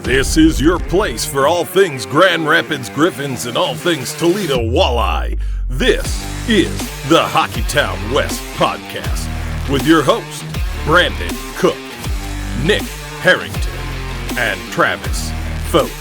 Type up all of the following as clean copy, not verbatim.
This is your place for all things Grand Rapids Griffins and all things Toledo Walleye. This is the Hockeytown West podcast with your host, Brandon Cook, Nick Harrington, and Travis Foch.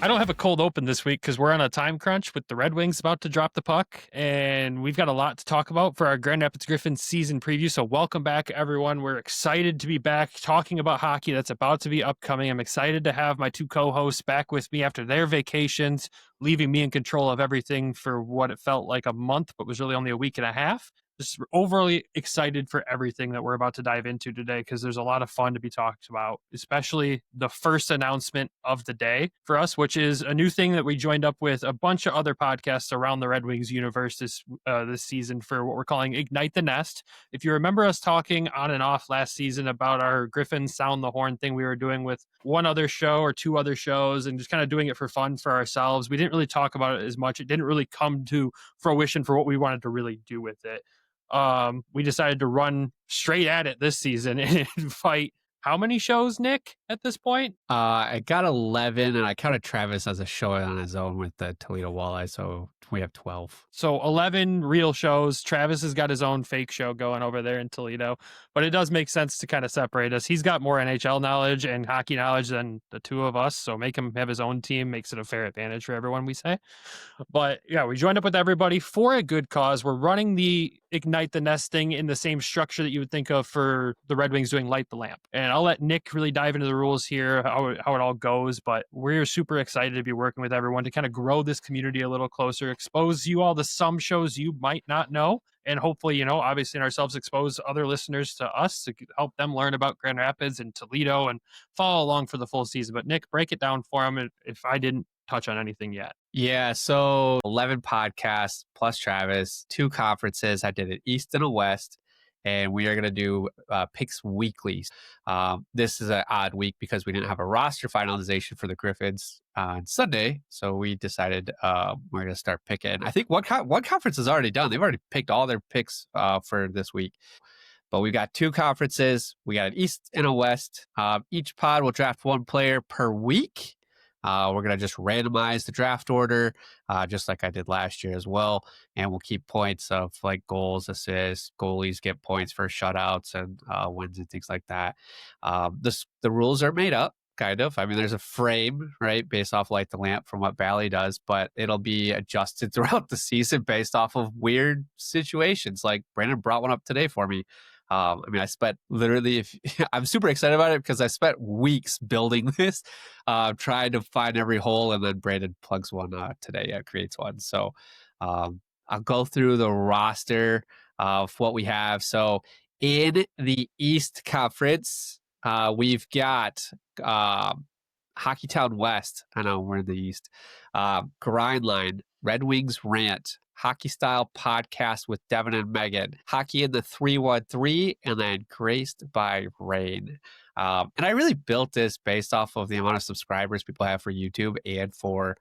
I don't have a cold open this week because we're on a time crunch with the Red Wings about to drop the puck, and we've got a lot to talk about for our Grand Rapids Griffins season preview. So welcome back, everyone. We're excited to be back talking about hockey that's about to be upcoming. I'm excited to have my two co-hosts back with me after their vacations, leaving me in control of everything for what it felt like a month, but was really only a week and a half. Just overly excited for everything that we're about to dive into today because there's a lot of fun to be talked about, especially the first announcement of the day for us, which is a new thing that we joined up with a bunch of other podcasts around the Red Wings universe this season for what we're calling Ignite the Nest. If you remember us talking on and off last season about our Griffins Sound the Horn thing we were doing with one other show or two other shows and just kind of doing it for fun for ourselves, we didn't really talk about it as much. It didn't really come to fruition for what we wanted to really do with it. We decided to run straight at it this season and fight how many shows, Nick, at this point? I got 11, and I counted Travis as a show on his own with the Toledo Walleye, so we have 12. So 11 real shows. Travis has got his own fake show going over there in Toledo, but it does make sense to kind of separate us. He's got more NHL knowledge and hockey knowledge than the two of us, so make him have his own team makes it a fair advantage for everyone, we say. But yeah, we joined up with everybody for a good cause. We're running the Ignite the Nest thing in the same structure that you would think of for the Red Wings doing Light the Lamp. And I'll let Nick really dive into the rules here, how it all goes, but we're super excited to be working with everyone to kind of grow this community a little closer, expose you all to some shows you might not know, and hopefully, obviously in ourselves, expose other listeners to us to help them learn about Grand Rapids and Toledo and follow along for the full season. But Nick, break it down for them if I didn't touch on anything yet. Yeah, so 11 podcasts plus Travis, 2 conferences. I did an East and a West, and we are going to do picks weekly. This is an odd week because we didn't have a roster finalization for the Griffins on Sunday, so we decided we're going to start picking. I think one conference is already done. They've already picked all their picks for this week. But we've got 2 conferences. We got an East and a West. Each pod will draft 1 player per week. We're going to just randomize the draft order, just like I did last year as well. And we'll keep points of like goals, assists, goalies get points for shutouts and wins and things like that. The rules are made up, kind of. I mean, there's a frame, right, based off Light the Lamp from what Bally does, but it'll be adjusted throughout the season based off of weird situations. Like Brandon brought one up today for me. I spent literally, I'm super excited about it because I spent weeks building this, trying to find every hole, and then Brandon plugs one today, creates one. So I'll go through the roster of what we have. So in the East Conference, we've got Hockeytown West. I know we're in the East. Grindline, Red Wings Rant, Hockey Style Podcast with Devin and Megan, Hockey in the 313, and then Graced by Rain. And I really built this based off of the amount of subscribers people have for YouTube and for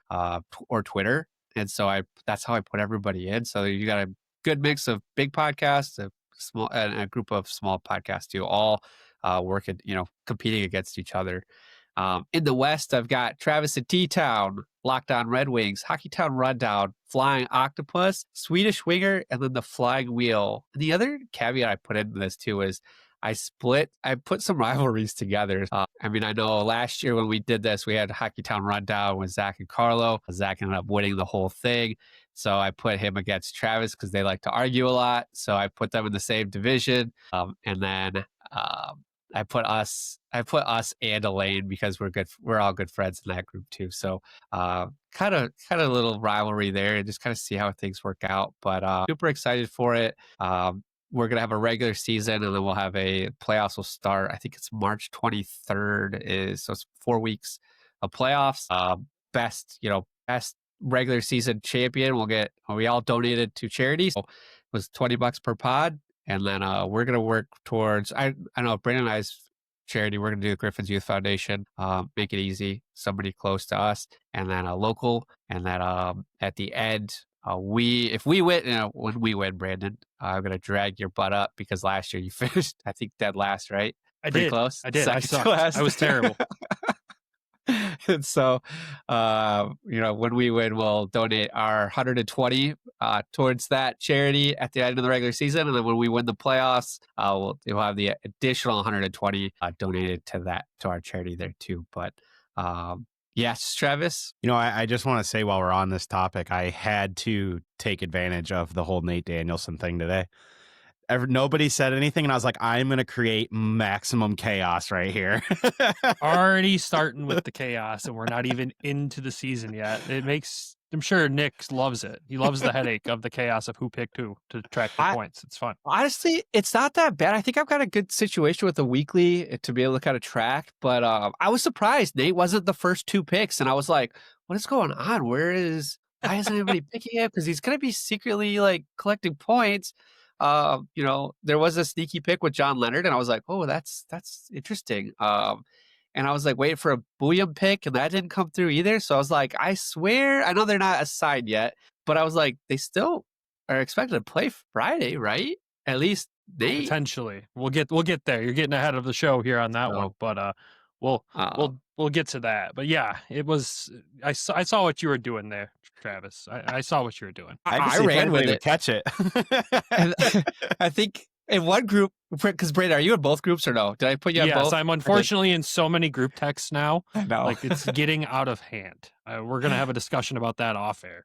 or Twitter. And so that's how I put everybody in. So you got a good mix of big podcasts, a group of small podcasts too, all working, competing against each other. In the West, I've got Travis and T-Town, Locked On Red Wings, Hockeytown Rundown, Flying Octopus, Swedish Winger, and then the Flying Wheel. And the other caveat I put into this too is I put some rivalries together. I know last year when we did this, we had Hockeytown Rundown with Zach and Carlo. Zach ended up winning the whole thing. So I put him against Travis because they like to argue a lot. So I put them in the same division. And then I put us and Elaine because we're all good friends in that group too. So kind of a little rivalry there and just kind of see how things work out. But super excited for it. We're going to have a regular season and then we'll have playoffs will start. I think it's March 23rd so it's 4 weeks of playoffs. Best regular season champion we all donated to charity. So it was $20 per pod. And then we're going to work towards, I know Brandon and I's charity, we're going to do the Griffins Youth Foundation, make it easy, somebody close to us, and then a local. And then at the end, If we win, when we win, Brandon, I'm gonna drag your butt up because last year you finished, I think, dead last, right? I Pretty did. close. I did. I Second to sucked. last. I was terrible. And so, when we win, we'll donate our 120 towards that charity at the end of the regular season, and then when we win the playoffs, we'll have the additional 120 donated to our charity there too. But yes, Travis. I just want to say while we're on this topic, I had to take advantage of the whole Nate Danielson thing today. Nobody said anything, and I was like, I'm going to create maximum chaos right here. Already starting with the chaos, and we're not even into the season yet. I'm sure Nick loves it. He loves the headache of the chaos of who picked who to track the points. It's fun. Honestly, it's not that bad. I think I've got a good situation with the weekly to be able to kind of track, but I was surprised Nate wasn't the first 2 picks, and I was like, what is going on? Why isn't anybody picking him? Because he's going to be secretly like collecting points. There was a sneaky pick with John Leonard, and I was like, oh, that's interesting. And I was like waiting for a Booyah pick, and that didn't come through either. So I was like, I swear, I know they're not assigned yet, but I was like, they still are expected to play Friday, right? At least they potentially. We'll get there. You're getting ahead of the show here on that one, but we'll get to that. But yeah, it was. I saw what you were doing there, Travis. I saw what you were doing. I ran with it. Catch it. And I think in one group, because Brandon, are you in both groups or no? Did I put you in both? Yes, I'm unfortunately in so many group texts now. I know. Like it's getting out of hand. We're gonna have a discussion about that off air.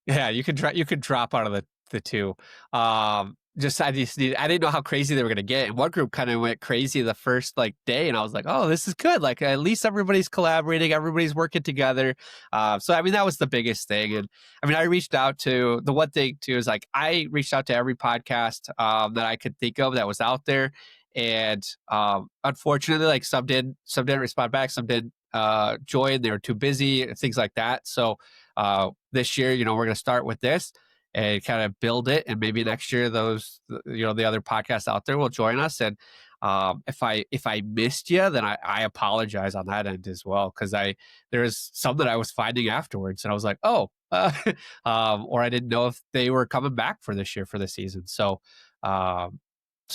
Yeah, you could drop out of the two. I didn't know how crazy they were going to get. And one group kind of went crazy the first day, and I was like, oh, this is good. Like at least everybody's collaborating, everybody's working together. So I mean, that was the biggest thing. And I mean, I reached out to the one thing too is like I reached out to every podcast that I could think of that was out there, and unfortunately, like some didn't respond back, some didn't join. They were too busy, things like that. So this year, we're going to start with this and kind of build it, and maybe next year those the other podcasts out there will join us. And if I missed you, then I apologize on that end as well, because there was some that I was finding afterwards, and I was like, oh, or I didn't know if they were coming back for this year for the season. So I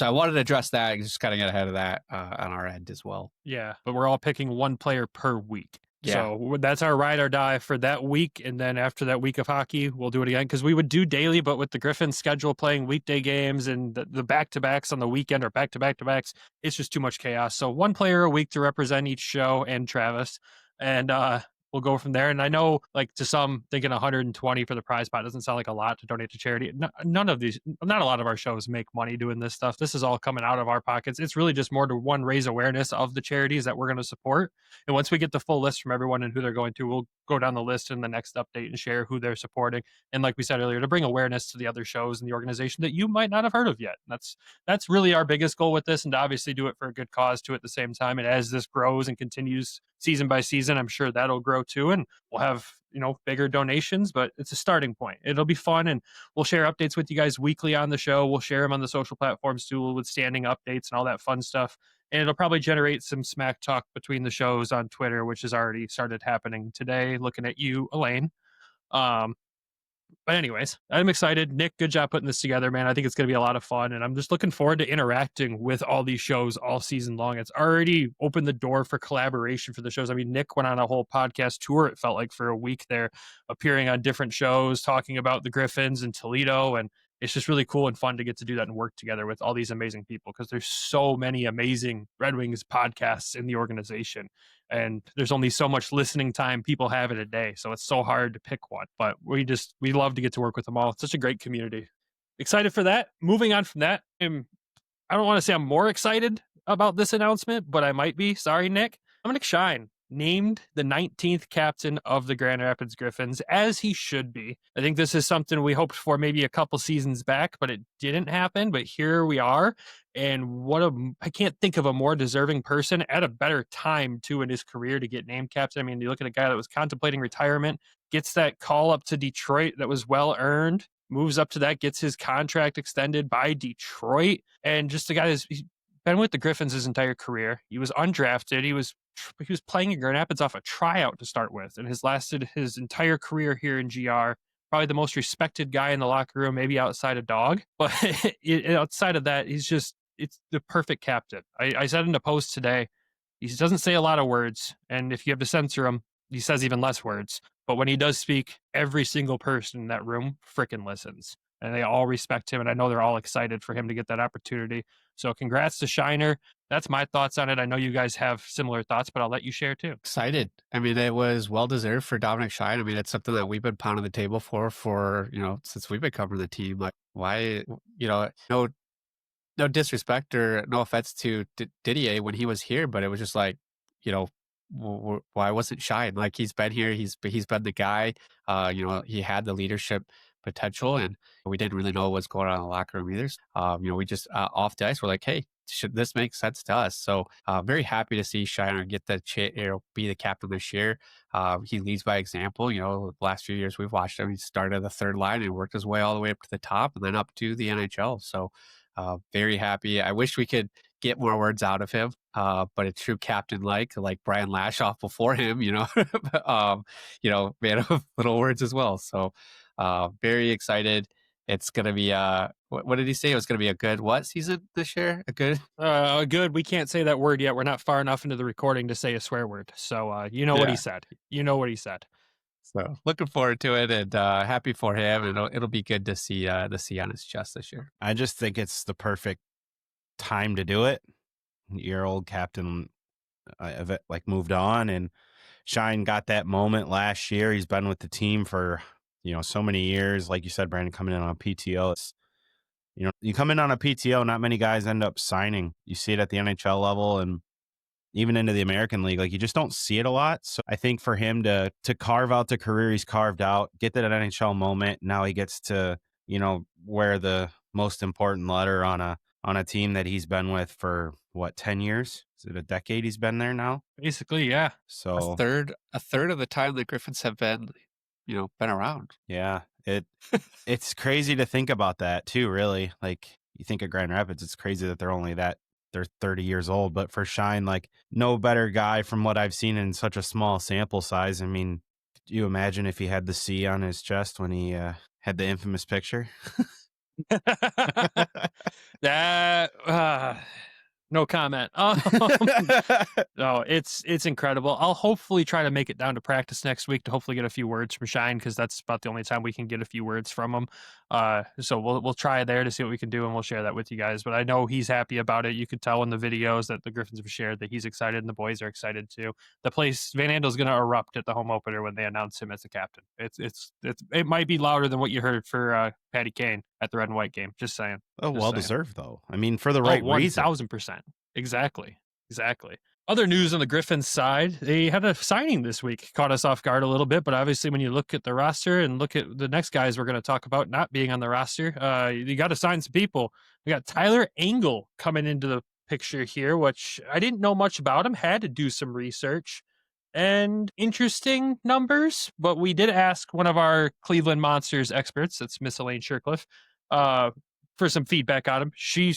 wanted to address that and just kind of get ahead of that on our end as well. Yeah, but we're all picking one player per week. Yeah. So that's our ride or die for that week. And then after that week of hockey, we'll do it again. Because we would do daily, but with the Griffins schedule playing weekday games and the back-to-backs on the weekend or back-to-back-to-backs, it's just too much chaos. So one player a week to represent each show and Travis. And we'll go from there. And I know, like, to some, thinking 120 for the prize pot doesn't sound like a lot to donate to charity. Not a lot of our shows make money doing this stuff. This is all coming out of our pockets. It's really just more to raise awareness of the charities that we're going to support. And once we get the full list from everyone and who they're going to, we'll go down the list in the next update and share who they're supporting. And like we said earlier, to bring awareness to the other shows in the organization that you might not have heard of yet. That's really our biggest goal with this, and to obviously do it for a good cause too at the same time. And as this grows and continues season by season, I'm sure that'll grow too, and we'll have bigger donations, but it's a starting point. It'll be fun, and we'll share updates with you guys weekly on the show. We'll share them on the social platforms too, with standing updates and all that fun stuff. And it'll probably generate some smack talk between the shows on Twitter, which has already started happening today. Looking at you, Elaine. But anyways, I'm excited. Nick, good job putting this together, man. I think it's going to be a lot of fun, and I'm just looking forward to interacting with all these shows all season long. It's already opened the door for collaboration for the shows. I mean, Nick went on a whole podcast tour, it felt like, for a week there, appearing on different shows, talking about the Griffins and Toledo, and it's just really cool and fun to get to do that and work together with all these amazing people, because there's so many amazing Red Wings podcasts in the organization. And there's only so much listening time people have in a day. So it's so hard to pick one. But we love to get to work with them all. It's such a great community. Excited for that. Moving on from that, I don't want to say I'm more excited about this announcement, but I might be. Sorry, Nick. Dominik Shine named the 19th captain of the Grand Rapids Griffins, as he should be. I think this is something we hoped for maybe a couple seasons back, but it didn't happen. But here we are. And I can't think of a more deserving person at a better time too in his career to get named captain. I mean, you look at a guy that was contemplating retirement, gets that call up to Detroit that was well earned, moves up to that, gets his contract extended by Detroit, and just a guy he's been with the Griffins his entire career. He was undrafted. He was playing in Grand Rapids off a tryout to start with, and has lasted his entire career here in GR. probably the most respected guy in the locker room, maybe outside of Dog. But outside of that, it's the perfect captain. I said in a post today, he doesn't say a lot of words. And if you have to censor him, he says even less words. But when he does speak, every single person in that room frickin' listens. And they all respect him. And I know they're all excited for him to get that opportunity. So congrats to Shiner. That's my thoughts on it. I know you guys have similar thoughts, but I'll let you share too. Excited. I mean, it was well deserved for Dominik Shine. I mean, it's something that we've been pounding the table for, since we've been covering the team. Like, why, no disrespect or no offense to Didier when he was here, but it was just like, why wasn't Shine? Like, he's been here, he's been the guy. He had the leadership potential, and we didn't really know what's going on in the locker room either. We just off the ice, we're like, hey, should this make sense to us? So very happy to see Shiner get the be the captain this year. He leads by example. The last few years we've watched him. He started the third line and worked his way all the way up to the top and then up to the NHL. So very happy. I wish we could get more words out of him, but a true captain like Brian Lashoff before him, man of little words as well. So very excited. It's going to be, what did he say? It was going to be a good what season this year? A good? Good. We can't say that word yet. We're not far enough into the recording to say a swear word. So what he said. You know what he said. So looking forward to it, and happy for him. And it'll be good to see the C on his chest this year. I just think it's the perfect time to do it. Your old captain moved on, and Shine got that moment last year. He's been with the team for so many years. Like you said, Brandon, coming in on a PTO, it's you come in on a PTO, not many guys end up signing. You see it at the NHL level and even into the American League. Like, you just don't see it a lot. So I think for him to carve out the career he's carved out, get that NHL moment, now he gets to wear the most important letter on a team that he's been with for 10 years? Is it a decade he's been there now? Basically, yeah. So a third of the time the Griffins have been around. Yeah, it's crazy to think about that too, really. Like, you think of Grand Rapids, it's crazy that they're 30 years old, but for Shine, like, no better guy from what I've seen in such a small sample size. I mean, do you imagine if he had the C on his chest when he had the infamous picture? That no comment. No, it's incredible. I'll hopefully try to make it down to practice next week to hopefully get a few words from Shine, because that's about the only time we can get a few words from him. So we'll try there to see what we can do, and we'll share that with you guys. But I know he's happy about it. You could tell in the videos that the Griffins have shared that he's excited, and the boys are excited too. The place, Van Andel's going to erupt at the home opener when they announce him as the captain. It might be louder than what you heard for Patty Kane at the Red and White game. Just saying. Oh, well deserved though. I mean, for the right reason. 1,000%. Exactly. Other news on the Griffins side, they had a signing this week. Caught us off guard a little bit, but obviously when you look at the roster and look at the next guys we're going to talk about not being on the roster, you got to sign some people. We got Tyler Engel coming into the picture here, which I didn't know much about him, had to do some research. And interesting numbers, but we did ask one of our Cleveland Monsters experts, that's Miss Elaine Shercliffe, for some feedback on him. She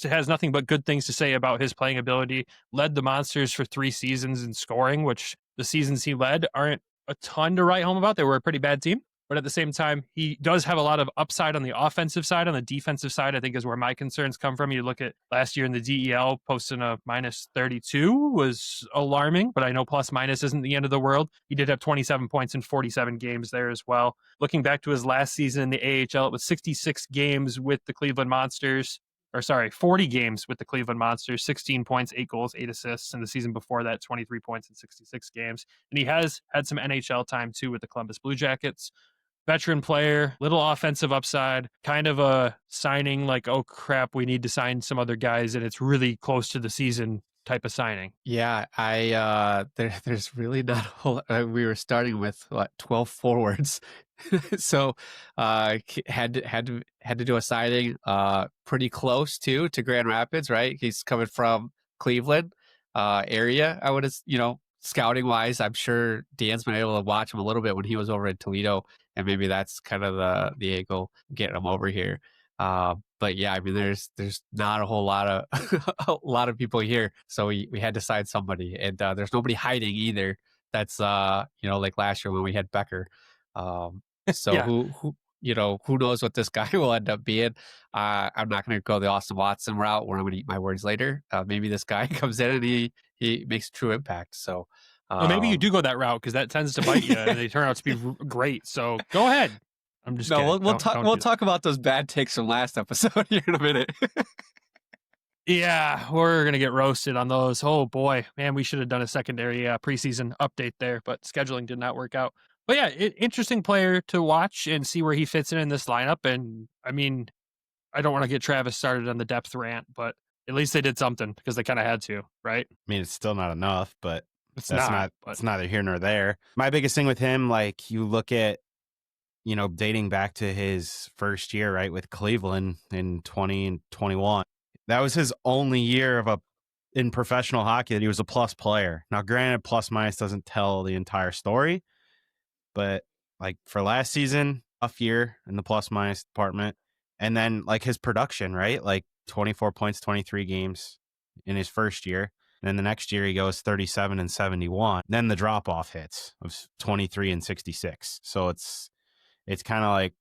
has nothing but good things to say about his playing ability. Led the Monsters for 3 seasons in scoring, which the seasons he led aren't a ton to write home about. They were a pretty bad team. But at the same time, he does have a lot of upside on the offensive side. On the defensive side, I think is where my concerns come from. You look at last year in the DEL, posting a -32 was alarming, but I know plus minus isn't the end of the world. He did have 27 points in 47 games there as well. Looking back to his last season in the AHL, it was 66 games with the Cleveland Monsters. 40 games with the Cleveland Monsters, 16 points, 8 goals, 8 assists. And the season before that, 23 points in 66 games. And he has had some NHL time too with the Columbus Blue Jackets. Veteran player, little offensive upside, kind of a signing like, oh crap, we need to sign some other guys, and it's really close to the season type of signing. Yeah, there's really not a whole. We were starting with 12 forwards, so had to do a signing pretty close to Grand Rapids, right? He's coming from Cleveland area. I would have, scouting wise, I'm sure Dan's been able to watch him a little bit when he was over at Toledo, and maybe that's kind of the angle getting him over here. But yeah, I mean, there's not a whole lot of people here, so we had to sign somebody, and there's nobody hiding either. That's like last year when we had Becker. So Yeah. who knows what this guy will end up being. I'm not going to go the Austin Watson route where I'm going to eat my words later. Maybe this guy comes in and he makes a true impact. So Well, maybe you do go that route because that tends to bite you, and they turn out to be great. So go ahead. I'm just kidding. We'll talk about those bad takes from last episode here in a minute. Yeah, we're gonna get roasted on those. Oh boy, man, we should have done a secondary preseason update there, but scheduling did not work out. But yeah, interesting player to watch and see where he fits in this lineup. And I mean, I don't want to get Travis started on the depth rant, but at least they did something because they kind of had to, right? I mean, it's still not enough, but It's not. it's neither here nor there. My biggest thing with him, like you look at, dating back to his first year, right, with Cleveland in 20 and 21. That was his only year in professional hockey that he was a plus player. Now, granted, plus minus doesn't tell the entire story, but like for last season, tough year in the plus minus department. And then like his production, right? Like 24 points, 23 games in his first year. And then the next year he goes 37 and 71. Then the drop off hits of 23 and 66. So it's kind of like,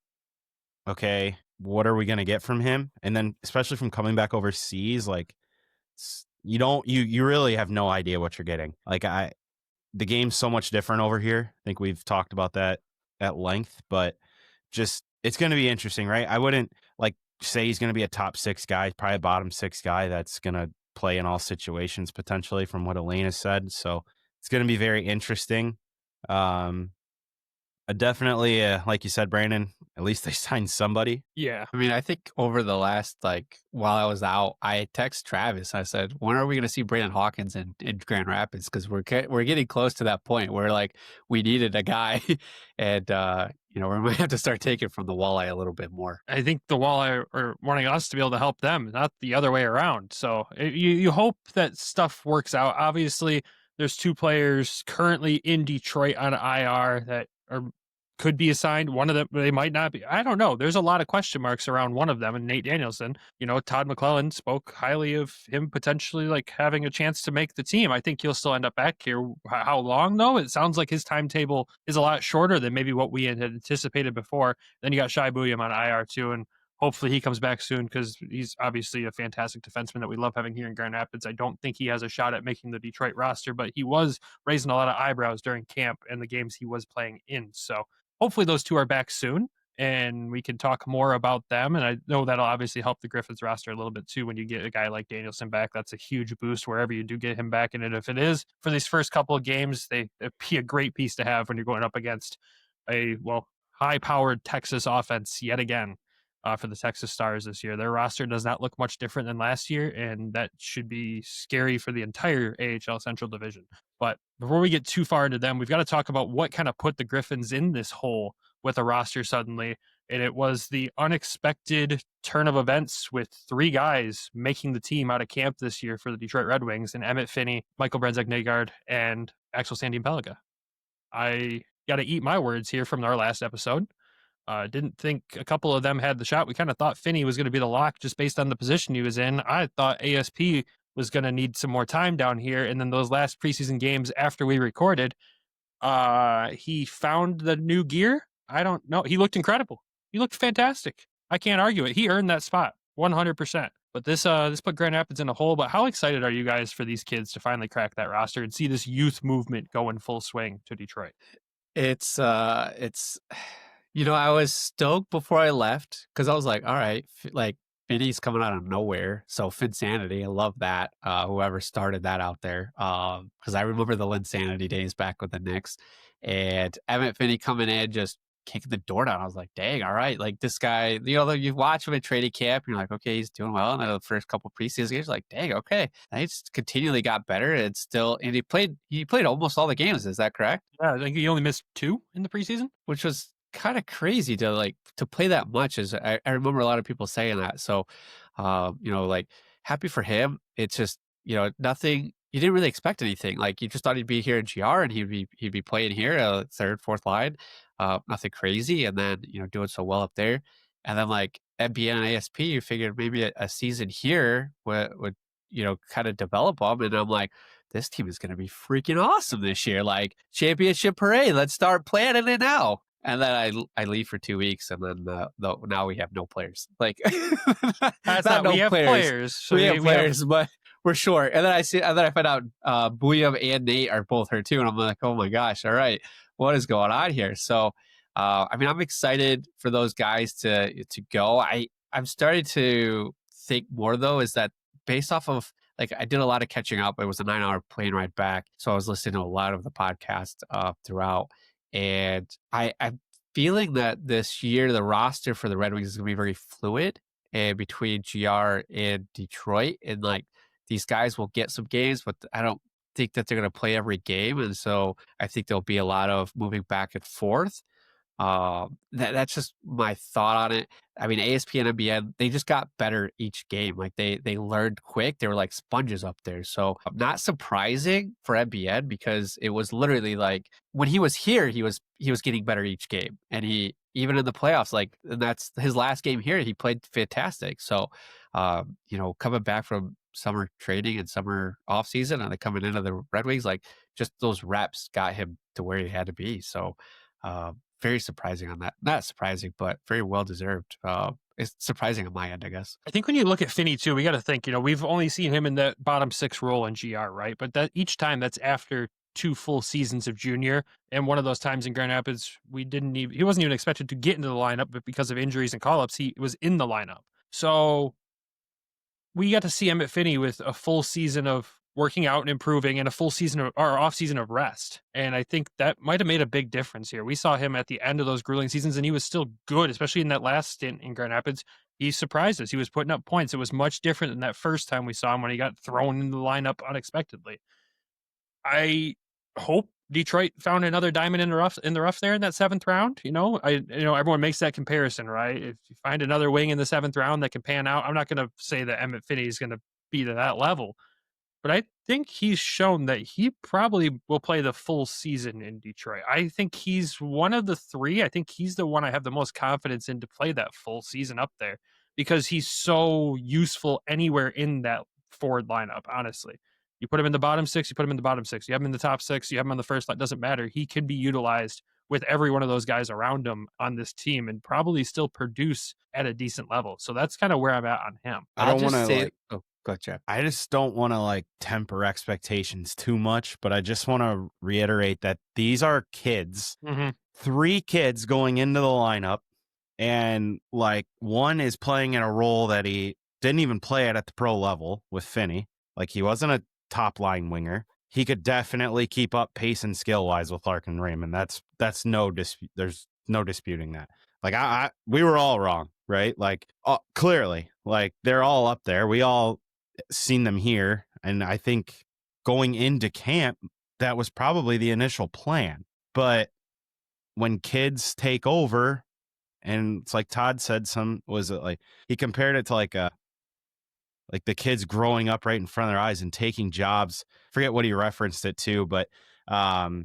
okay, what are we going to get from him? And then especially from coming back overseas, like you really have no idea what you're getting. Like the game's so much different over here. I think we've talked about that at length, but just, it's going to be interesting, right? I wouldn't like say he's going to be a top 6 guy, probably a bottom 6 guy that's going to play in all situations potentially from what Elena said. So it's going to be very interesting. Definitely, like you said, Brandon, at least they signed somebody. Yeah. I mean, I think over the last, while I was out, I text Travis. I said, when are we going to see Brandon Hawkins in Grand Rapids? Because we're getting close to that point where, we needed a guy. And, we might have to start taking from the walleye a little bit more. I think the walleye are wanting us to be able to help them, not the other way around. So you hope that stuff works out. Obviously, there's 2 players currently in Detroit on IR that could be assigned. One of them, they might not be. I don't know. There's a lot of question marks around one of them, and Nate Danielson. Todd McClellan spoke highly of him potentially having a chance to make the team. I think he'll still end up back here. How long though? It sounds like his timetable is a lot shorter than maybe what we had anticipated before. Then you got Shai Buyam on IR too, and hopefully he comes back soon because he's obviously a fantastic defenseman that we love having here in Grand Rapids. I don't think he has a shot at making the Detroit roster, but he was raising a lot of eyebrows during camp and the games he was playing in. So hopefully those 2 are back soon and we can talk more about them. And I know that'll obviously help the Griffins roster a little bit too. When you get a guy like Danielson back, that's a huge boost wherever you do get him back. And if it is for these first couple of games, it'd be a great piece to have when you're going up against a high-powered Texas offense yet again. For the Texas Stars this year. Their roster does not look much different than last year, and that should be scary for the entire AHL Central Division. But before we get too far into them, we've got to talk about what kind of put the Griffins in this hole with a roster suddenly. And it was the unexpected turn of events with 3 guys making the team out of camp this year for the Detroit Red Wings, and Emmett Finney, Michael brandsegg-nygard, and Axel Sandin Pellikka. I got to eat my words here from our last episode. Didn't think a couple of them had the shot. We kind of thought Finney was going to be the lock just based on the position he was in. I thought ASP was going to need some more time down here. And then those last preseason games after we recorded, he found the new gear. I don't know. He looked incredible. He looked fantastic. I can't argue it. He earned that spot 100%. But this put Grand Rapids in a hole. But how excited are you guys for these kids to finally crack that roster and see this youth movement go in full swing to Detroit? It's I was stoked before I left because I was like, all right, Finney's coming out of nowhere. So Finsanity, I love that. Whoever started that out there. Because I remember the Linsanity days back with the Knicks. And Emmett Finney coming in, just kicking the door down. I was like, dang, all right. Like this guy, you watch him at training camp, and you're like, okay, he's doing well. And then the first couple preseason games, like, dang, okay. And he just continually got better. And he played almost all the games. Is that correct? Yeah, I think he only missed 2 in the preseason, which was kind of crazy to play that much. I remember a lot of people saying that. So, happy for him. It's just, nothing, you didn't really expect anything. Like you just thought he'd be here in GR and he'd be playing here, third, fourth line, nothing crazy. And then, doing so well up there. And then NBN and ASP, you figured maybe a season here would kind of develop them. And I'm like, this team is going to be freaking awesome this year. Championship parade. Let's start planning it now. And then I leave for 2 weeks, and then now we have no players. Like That's not no we have players. So we have players, but we're short. And then I find out Booyam and Nate are both hurt too, and I'm like, oh my gosh, all right, what is going on here? So I mean, I'm excited for those guys to go. I'm starting to think more though is that based off of like I did a lot of catching up. It was a 9-hour plane ride back, so I was listening to a lot of the podcast throughout. And I'm feeling that this year the roster for the Red Wings is going to be very fluid, and between GR and Detroit, and like these guys will get some games, but I don't think that they're going to play every game, and so I think there'll be a lot of moving back and forth. That's just my thought on it. I mean, ASP and MBN, they just got better each game. Like they learned quick. They were like sponges up there. So not surprising for MBN because it was literally like when he was here, he was getting better each game. And he, even in the playoffs, like, and that's his last game here, he played fantastic. So, coming back from summer training and summer off season and then coming into the Red Wings, like just those reps got him to where he had to be. So, very surprising on that. Not surprising, but very well deserved. It's surprising on my end, I guess. I think when you look at Finney too, we got to think, we've only seen him in the bottom 6 role in GR, right? But that each time that's after 2 full seasons of junior. And one of those times in Grand Rapids, he wasn't even expected to get into the lineup, but because of injuries and call-ups, he was in the lineup. So we got to see Emmett Finney with a full season of working out and improving and a full season or off season of rest. And I think that might have made a big difference here. We saw him at the end of those grueling seasons and he was still good, especially in that last stint in Grand Rapids. He surprised us. He was putting up points. It was much different than that first time we saw him when he got thrown in the lineup unexpectedly. I hope Detroit found another diamond in the rough there in that 7th round. Everyone makes that comparison, right? If you find another wing in the 7th round that can pan out, I'm not going to say that Emmett Finney is going to be to that level. But I think he's shown that he probably will play the full season in Detroit. I think he's one of the 3. I think he's the one I have the most confidence in to play that full season up there because he's so useful anywhere in that forward lineup, honestly. You put him in the bottom 6, you put him in the bottom 6. You have him in the top 6, you have him on the first line. Doesn't matter. He can be utilized with every one of those guys around him on this team and probably still produce at a decent level. So that's kind of where I'm at on him. I don't want to say... Gotcha. I just don't want to temper expectations too much, but I just want to reiterate that these are kids, 3 kids going into the lineup, and one is playing in a role that he didn't even play at the pro level with Finney. Like he wasn't a top line winger. He could definitely keep up pace and skill wise with Larkin Raymond. That's no dispute. There's no disputing that. We were all wrong, right? Clearly, they're all up there. We all seen them here, and I think going into camp that was probably the initial plan. But when kids take over, and it's like Todd said, he compared it to the kids growing up right in front of their eyes and taking jobs. Forget what he referenced it to, but I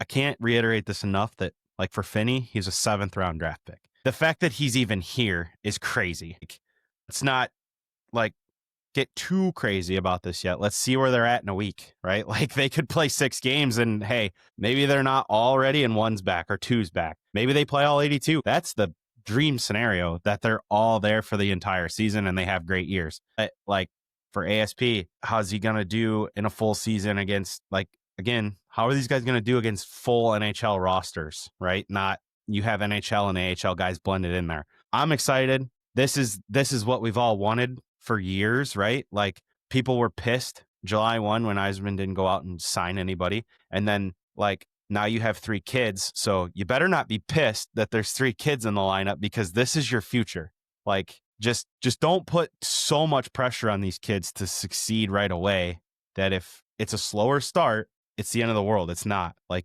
can't reiterate this enough that for Finney, he's a 7th round draft pick. The fact that he's even here is crazy. Let's not get too crazy about this yet. Let's see where they're at in a week, right? They could play 6 games and hey, maybe they're not all ready and 1's back or 2's back. Maybe they play all 82. That's the dream scenario, that they're all there for the entire season and they have great years. For ASP, how's he going to do in a full season against again, how are these guys going to do against full NHL rosters, right? Not you have NHL and AHL guys blended in there. I'm excited. This is what we've all wanted for years, right? People were pissed July 1 when yzerman didn't go out and sign anybody. And then now you have 3 kids. So you better not be pissed that there's 3 kids in the lineup because this is your future. Just don't put so much pressure on these kids to succeed right away that if it's a slower start, it's the end of the world. It's not. I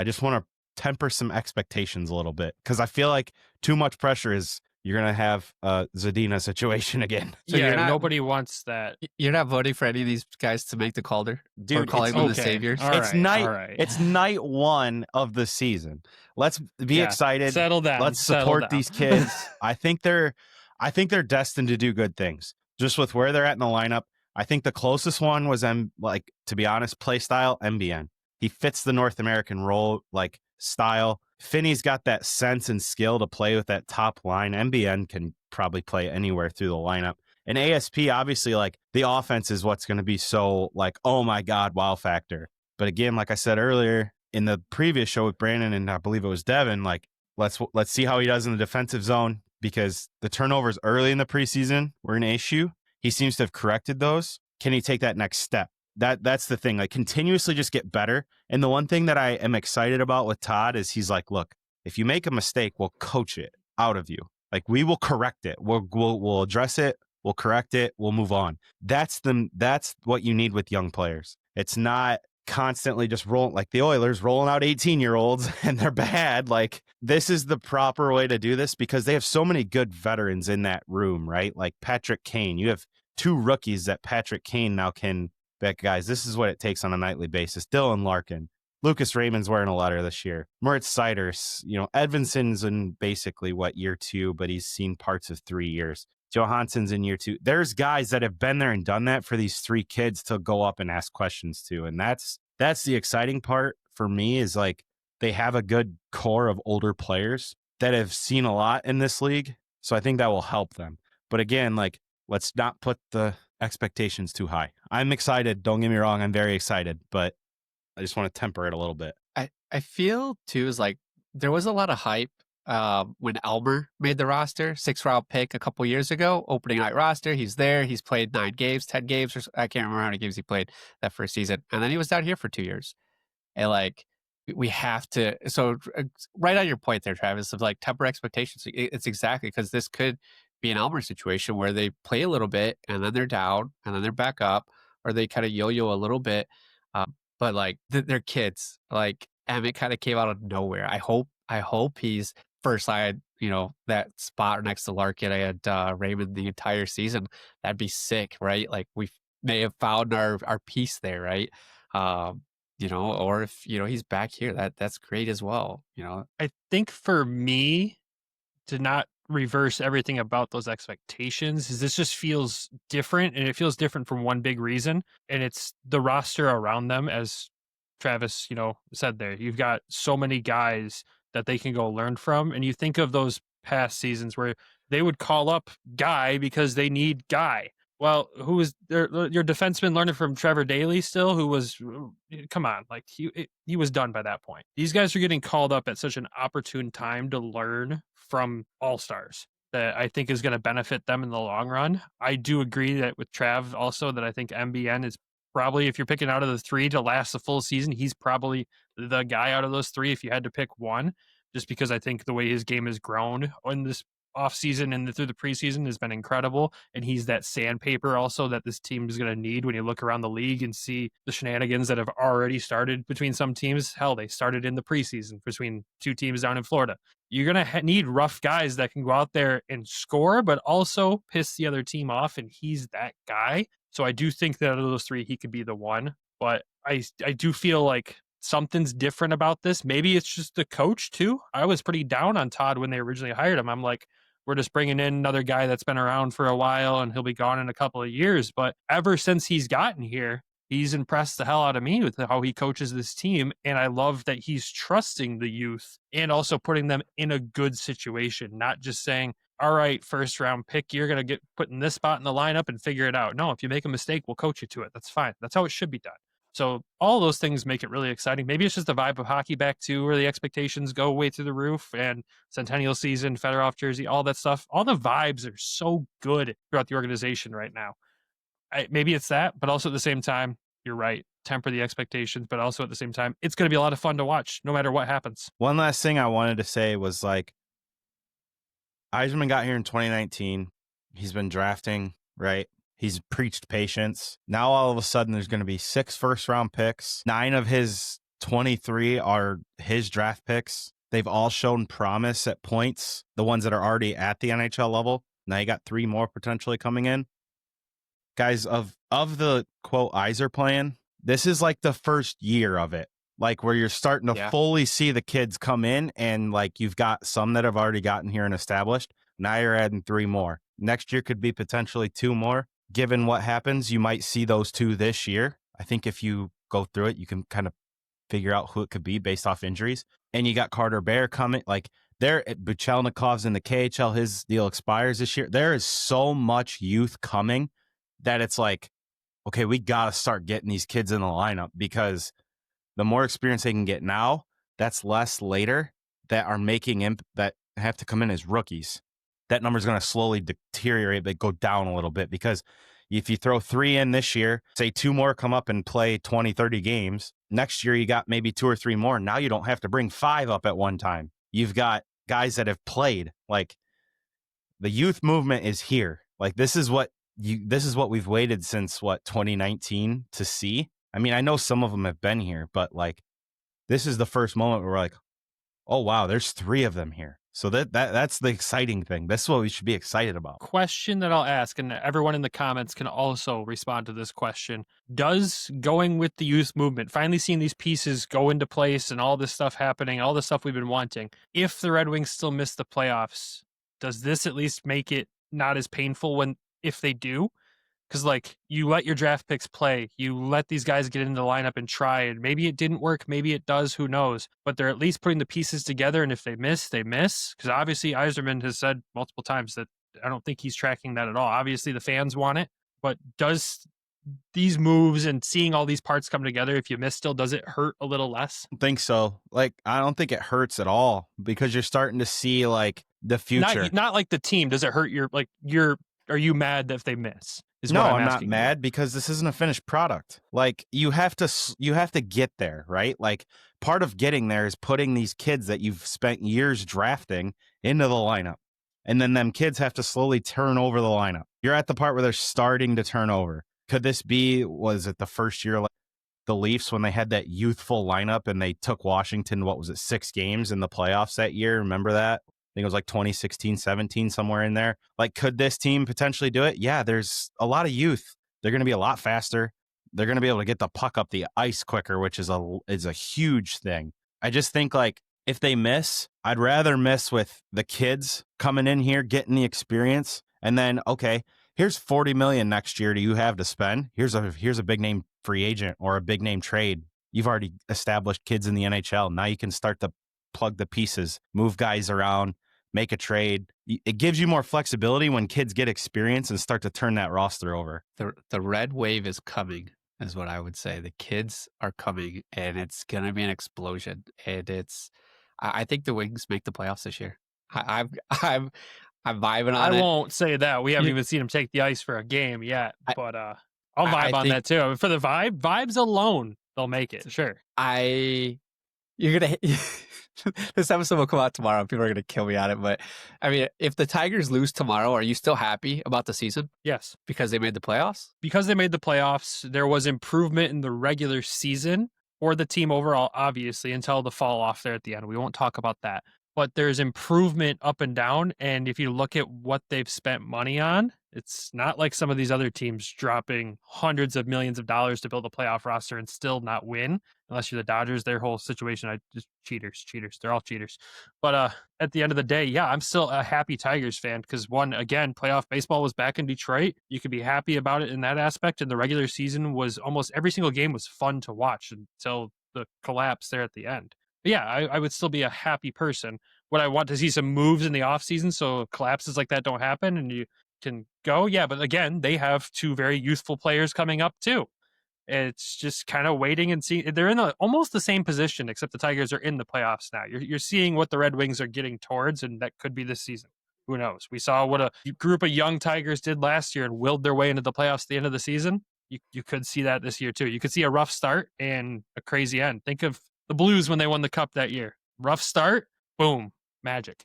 just want to temper some expectations a little bit because I feel like too much pressure is you're going to have a Zadina situation again. So nobody wants that. You're not voting for any of these guys to make the Calder? Dude, or calling them the saviors? It's night 1 of the season. Let's be excited. Settle down. Let's support these kids. I think they're destined to do good things. Just with where they're at in the lineup. I think the closest one was to be honest, play style MBN. He fits the North American role, like style. Finney's got that sense and skill to play with that top line. MBN can probably play anywhere through the lineup. And ASP, obviously, like the offense is what's going to be so like, oh my God, wow factor. But again, like I said earlier in the previous show with Brandon and I believe it was Devin, like let's see how he does in the defensive zone, because the turnovers early in the preseason were an issue. He seems to have corrected those. Can he take that next step? That's the thing, like continuously just get better. And the one thing that I am excited about with Todd is he's like, look, if you make a mistake, we'll coach it out of you. Like we will correct it. We'll address it. We'll correct it. We'll move on. That's what you need with young players. It's not constantly just rolling like the Oilers rolling out 18-year-olds and they're bad. Like this is the proper way to do this because they have so many good veterans in that room, right? Like Patrick Kane, you have 2 rookies that Patrick Kane now can bet, guys, this is what it takes on a nightly basis. Dylan Larkin, Lucas Raymond's wearing a letter this year. Moritz Seiders, Edvinson's in basically year 2, but he's seen parts of 3 years. Johansson's in year 2. There's guys that have been there and done that for these 3 kids to go up and ask questions to. And that's the exciting part for me is like they have a good core of older players that have seen a lot in this league. So I think that will help them. But again, like let's not put the expectations too high. I'm excited. Don't get me wrong. I'm very excited, but I just want to temper it a little bit. I feel too is like there was a lot of hype when Elmer made the roster, 6th round pick a couple years ago, opening night roster. He's there. He's played 9 games, 10 games, or I can't remember how many games he played that first season. And then he was down here for 2 years. And like, we have to, so right on your point there, Travis, of like temper expectations. It's exactly because this could be an Elmer situation where they play a little bit and then they're down and then they're back up, or they kind of yo-yo a little bit. But like they're kids, like Emmett kind of came out of nowhere. I hope he's first line, that spot next to Larkin and Raymond the entire season. That'd be sick, right? Like we may have found our piece there, right? Or if he's back here, that's great as well. I think for me to not reverse everything about those expectations is this just feels different, and it feels different from one big reason, and it's the roster around them. As Travis, said there, you've got so many guys that they can go learn from. And you think of those past seasons where they would call up Guy because they need Guy. Well, who is your defenseman learning from Trevor Daley still, who was, come on, like he was done by that point. These guys are getting called up at such an opportune time to learn from all-stars that I think is going to benefit them in the long run. I do agree that with Trav also that I think MBN is probably, if you're picking out of the 3 to last the full season, he's probably the guy out of those 3 if you had to pick one, just because I think the way his game has grown in this offseason and through the preseason has been incredible. And he's that sandpaper also that this team is going to need when you look around the league and see the shenanigans that have already started between some teams. Hell, they started in the preseason between 2 teams down in Florida. You're going to need rough guys that can go out there and score, but also piss the other team off. And he's that guy. So I do think that out of those 3, he could be the one. But I do feel like something's different about this. Maybe it's just the coach too. I was pretty down on Todd when they originally hired him. I'm like, we're just bringing in another guy that's been around for a while and he'll be gone in a couple of years. But ever since he's gotten here, he's impressed the hell out of me with how he coaches this team. And I love that he's trusting the youth and also putting them in a good situation, not just saying, all right, 1st round pick, you're going to get put in this spot in the lineup and figure it out. No, if you make a mistake, we'll coach you to it. That's fine. That's how it should be done. So all those things make it really exciting. Maybe it's just the vibe of hockey back too, where the expectations go way through the roof, and Centennial season, Fedorov jersey, all that stuff. All the vibes are so good throughout the organization right now. Maybe it's that, but also at the same time, you're right. Temper the expectations, but also at the same time, it's going to be a lot of fun to watch no matter what happens. One last thing I wanted to say was like, Yzerman got here in 2019. He's been drafting, right? He's preached patience. Now all of a sudden there's going to be 6 first-round picks. 9 of his 23 are his draft picks. They've all shown promise at points, the ones that are already at the NHL level. Now you got 3 more potentially coming in. Guys, of the, quote, yzerplan, this is like the first year of it. Like where you're starting to fully see the kids come in, and like you've got some that have already gotten here and established. Now you're adding 3 more. Next year could be potentially 2 more. Given what happens, you might see those 2 this year. I think if you go through it, you can kind of figure out who it could be based off injuries. And you got Carter Bear coming. Like, Buchelnikov's in the KHL. His deal expires this year. There is so much youth coming that it's like, okay, we got to start getting these kids in the lineup, because the more experience they can get now, that's less later that are making that have to come in as rookies. That number is going to slowly deteriorate, but go down a little bit, because if you throw 3 in this year, say 2 more come up and play 20, 30 games, next year you got maybe 2 or 3 more. Now you don't have to bring 5 up at one time. You've got guys that have played. Like, the youth movement is here. Like, this is what we've waited since 2019 to see. I mean, I know some of them have been here, but like, this is the first moment where we're like, oh wow, there's 3 of them here. So that's the exciting thing. That's what we should be excited about. Question that I'll ask, and everyone in the comments can also respond to this question. Does going with the youth movement, finally seeing these pieces go into place and all this stuff happening, all the stuff we've been wanting, if the Red Wings still miss the playoffs, does this at least make it not as painful if they do? Because, like, you let your draft picks play. You let these guys get into the lineup and try. And maybe it didn't work. Maybe it does. Who knows? But they're at least putting the pieces together. And if they miss, they miss. Because obviously, Yzerman has said multiple times that I don't think he's tracking that at all. Obviously, the fans want it. But does these moves and seeing all these parts come together, if you miss still, does it hurt a little less? I think so. Like, I don't think it hurts at all, because you're starting to see, like, the future. Not like the team. Does it hurt are you mad that if they miss? No, I'm not mad, because this isn't a finished product. Like, you have to get there, right? Like, part of getting there is putting these kids that you've spent years drafting into the lineup. And then them kids have to slowly turn over the lineup. You're at the part where they're starting to turn over. Could this be, was it the first year, like the Leafs, when they had that youthful lineup and they took Washington, 6 games in the playoffs that year? Remember that? I think it was like 2016, 17, somewhere in there. Like, could this team potentially do it? Yeah, there's a lot of youth. They're going to be a lot faster. They're going to be able to get the puck up the ice quicker, which is a huge thing. I just think, like, if they miss, I'd rather miss with the kids coming in here, getting the experience, and then, okay, here's $40 million next year. Do you have to spend? Here's a big name free agent or a big name trade. You've already established kids in the NHL. Now you can start to plug the pieces, move guys around, make a trade. It gives you more flexibility when kids get experience and start to turn that roster over. The red wave is coming, is what I would say. The kids are coming, and it's going to be an explosion. And I think the Wings make the playoffs this year. I'm vibing on it. I won't say that. We haven't even seen them take the ice for a game yet, but I'll vibe on that too. For the vibes alone, they'll make it. Sure. You're going to... This episode will come out tomorrow and people are going to kill me on it. But I mean, if the Tigers lose tomorrow, are you still happy about the season? Yes. Because they made the playoffs? Because they made the playoffs, there was improvement in the regular season for the team overall, obviously, until the fall off there at the end. We won't talk about that. But there's improvement up and down. And if you look at what they've spent money on, it's not like some of these other teams dropping hundreds of millions of dollars to build a playoff roster and still not win. Unless you're the Dodgers, their whole situation, cheaters. They're all cheaters. But at the end of the day, yeah, I'm still a happy Tigers fan because, one, again, playoff baseball was back in Detroit. You could be happy about it in that aspect. And the regular season was almost every single game was fun to watch until the collapse there at the end. But yeah, I would still be a happy person. Would I want to see some moves in the offseason so collapses like that don't happen and you can go? Yeah, but again, they have 2 very youthful players coming up too. It's just kind of waiting and seeing. They're in almost the same position, except the Tigers are in the playoffs now. You're seeing what the Red Wings are getting towards, and that could be this season. Who knows? We saw what a group of young Tigers did last year and willed their way into the playoffs at the end of the season. You could see that this year too. You could see a rough start and a crazy end. Think of the Blues when they won the Cup that year. Rough start, boom, magic.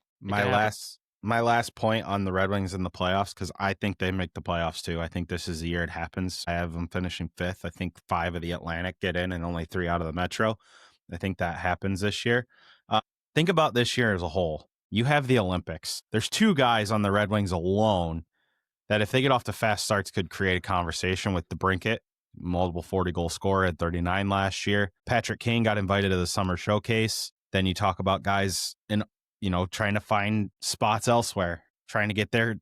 My last point on the Red Wings in the playoffs, because I think they make the playoffs too. I think this is the year it happens. I have them finishing 5th. I think 5 of the Atlantic get in and only 3 out of the Metro. I think that happens this year. Think about this year as a whole. You have the Olympics. There's 2 guys on the Red Wings alone that if they get off to fast starts could create a conversation with DeBrincat, multiple 40-goal scorer at 39 last year. Patrick Kane got invited to the Summer Showcase. Then you talk about guys trying to find spots elsewhere, trying to get their,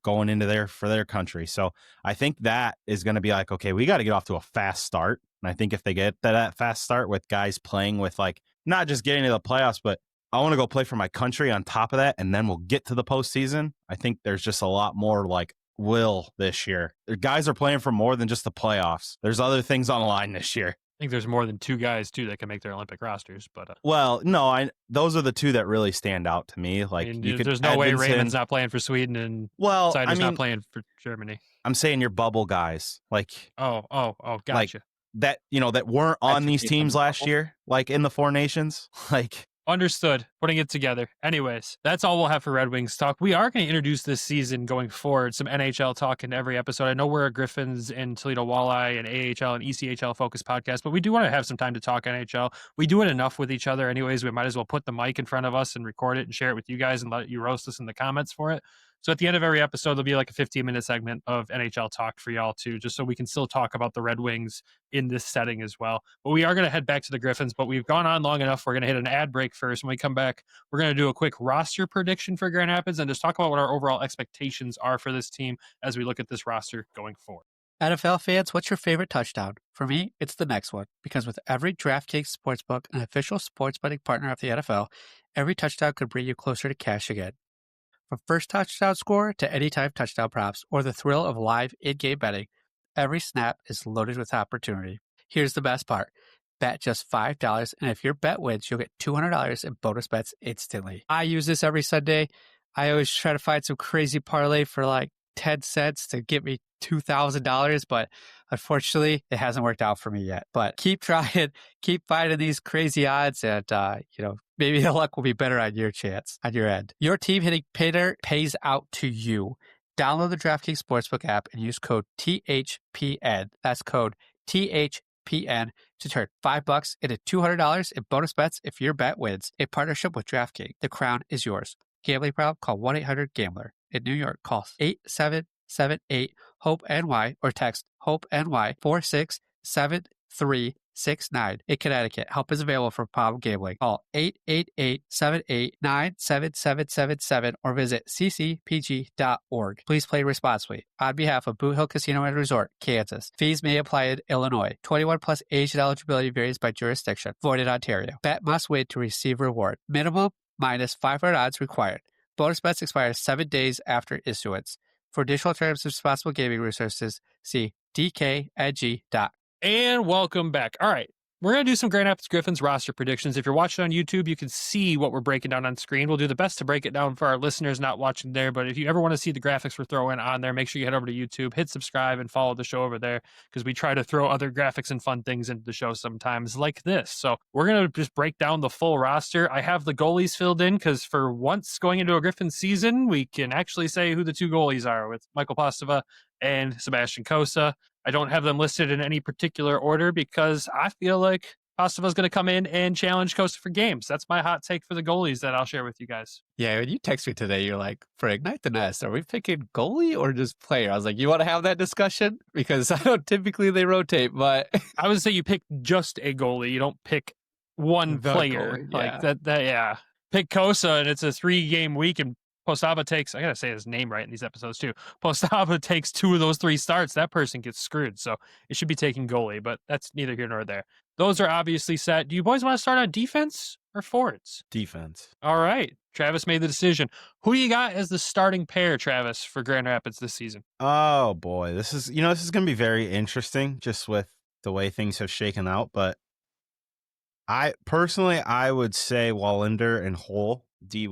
going into there for their country. So I think that is going to be like, okay, we got to get off to a fast start And I think if they get that fast start with guys playing with like, not just getting to the playoffs, but I want to go play for my country on top of that, and then we'll get to the postseason. I think there's just a lot more like will this year. The guys are playing for more than just the playoffs. There's other things on the line this year. I think there's more than 2 guys too that can make their Olympic rosters. But well, no, those are the 2 that really stand out to me. Like, I mean, you could, there's no Edmondson, way Raymond's not playing for Sweden and Seider's not playing for Germany. I'm saying your bubble guys, like gotcha. Like, that that weren't on these teams last year, like in the 4 nations, like. Understood. Putting it together. Anyways, that's all we'll have for Red Wings talk. We are going to introduce this season going forward some NHL talk in every episode. I know we're a Griffins and Toledo Walleye and AHL and ECHL focused podcast, but we do want to have some time to talk NHL. We do it enough with each other anyways. We might as well put the mic in front of us and record it and share it with you guys and let you roast us in the comments for it. So at the end of every episode, there'll be like a 15-minute segment of NHL talk for y'all too, just so we can still talk about the Red Wings in this setting as well. But we are going to head back to the Griffins, but we've gone on long enough. We're going to hit an ad break first. When we come back, we're going to do a quick roster prediction for Grand Rapids and just talk about what our overall expectations are for this team as we look at this roster going forward. NFL fans, what's your favorite touchdown? For me, it's the next one, because with every DraftKings sportsbook, an official sports betting partner of the NFL, every touchdown could bring you closer to cash again. From first touchdown score to anytime touchdown props or the thrill of live in-game betting, every snap is loaded with opportunity. Here's the best part. Bet just $5, and if your bet wins, you'll get $200 in bonus bets instantly. I use this every Sunday. I always try to find some crazy parlay for like 10 cents to get me $2,000, but unfortunately, it hasn't worked out for me yet. But keep trying, keep finding these crazy odds, and maybe the luck will be better on your end. Your team hitting pay dirt pays out to you. Download the DraftKings Sportsbook app and use code THPN. That's code THPN to turn $5 into $200 in bonus bets if your bet wins. In partnership with DraftKings, the crown is yours. Gambling problem? Call 1-800-GAMBLER. In New York, call 8778-HOPE-NY or text HOPE-NY 467369. In Connecticut, help is available for problem gambling. Call 888-789-7777 or visit ccpg.org. Please play responsibly. On behalf of Boot Hill Casino and Resort, Kansas. Fees may apply in Illinois. 21 plus age and eligibility varies by jurisdiction. Void in Ontario. Bet must win to receive reward. Minimum minus 500 odds required. Bonus bets expire 7 days after issuance. For additional terms of responsible gaming resources, see dkng.com. And welcome back. All right. We're going to do some Grand Rapids Griffins roster predictions. If you're watching on YouTube, you can see what we're breaking down on screen. We'll do the best to break it down for our listeners not watching there. But if you ever want to see the graphics we're throwing on there, make sure you head over to YouTube, hit subscribe, and follow the show over there because we try to throw other graphics and fun things into the show sometimes like this. So we're going to just break down the full roster. I have the goalies filled in because for once going into a Griffins season, we can actually say who the 2 goalies are with Michael Postova and Sebastian Cossa. I don't have them listed in any particular order because I feel like Postova's going to come in and challenge Cossa for games. That's my hot take for the goalies that I'll share with you guys. Yeah, when you text me today, you're like, for Ignite the Nest, are we picking goalie or just player? I was like, you want to have that discussion? Because I don't typically they rotate, but I would say you pick just a goalie. You don't pick one player. Goalie, like that. Yeah. Pick Cossa and it's a 3-game week and Postava takes, I got to say his name right in these episodes too. Postava takes 2 of those 3 starts. That person gets screwed. So it should be taking goalie, but that's neither here nor there. Those are obviously set. Do you boys want to start on defense or forwards? Defense. All right. Travis made the decision. Who do you got as the starting pair, Travis, for Grand Rapids this season? Oh boy. This is going to be very interesting just with the way things have shaken out. But I would say Wallinder and Hull. D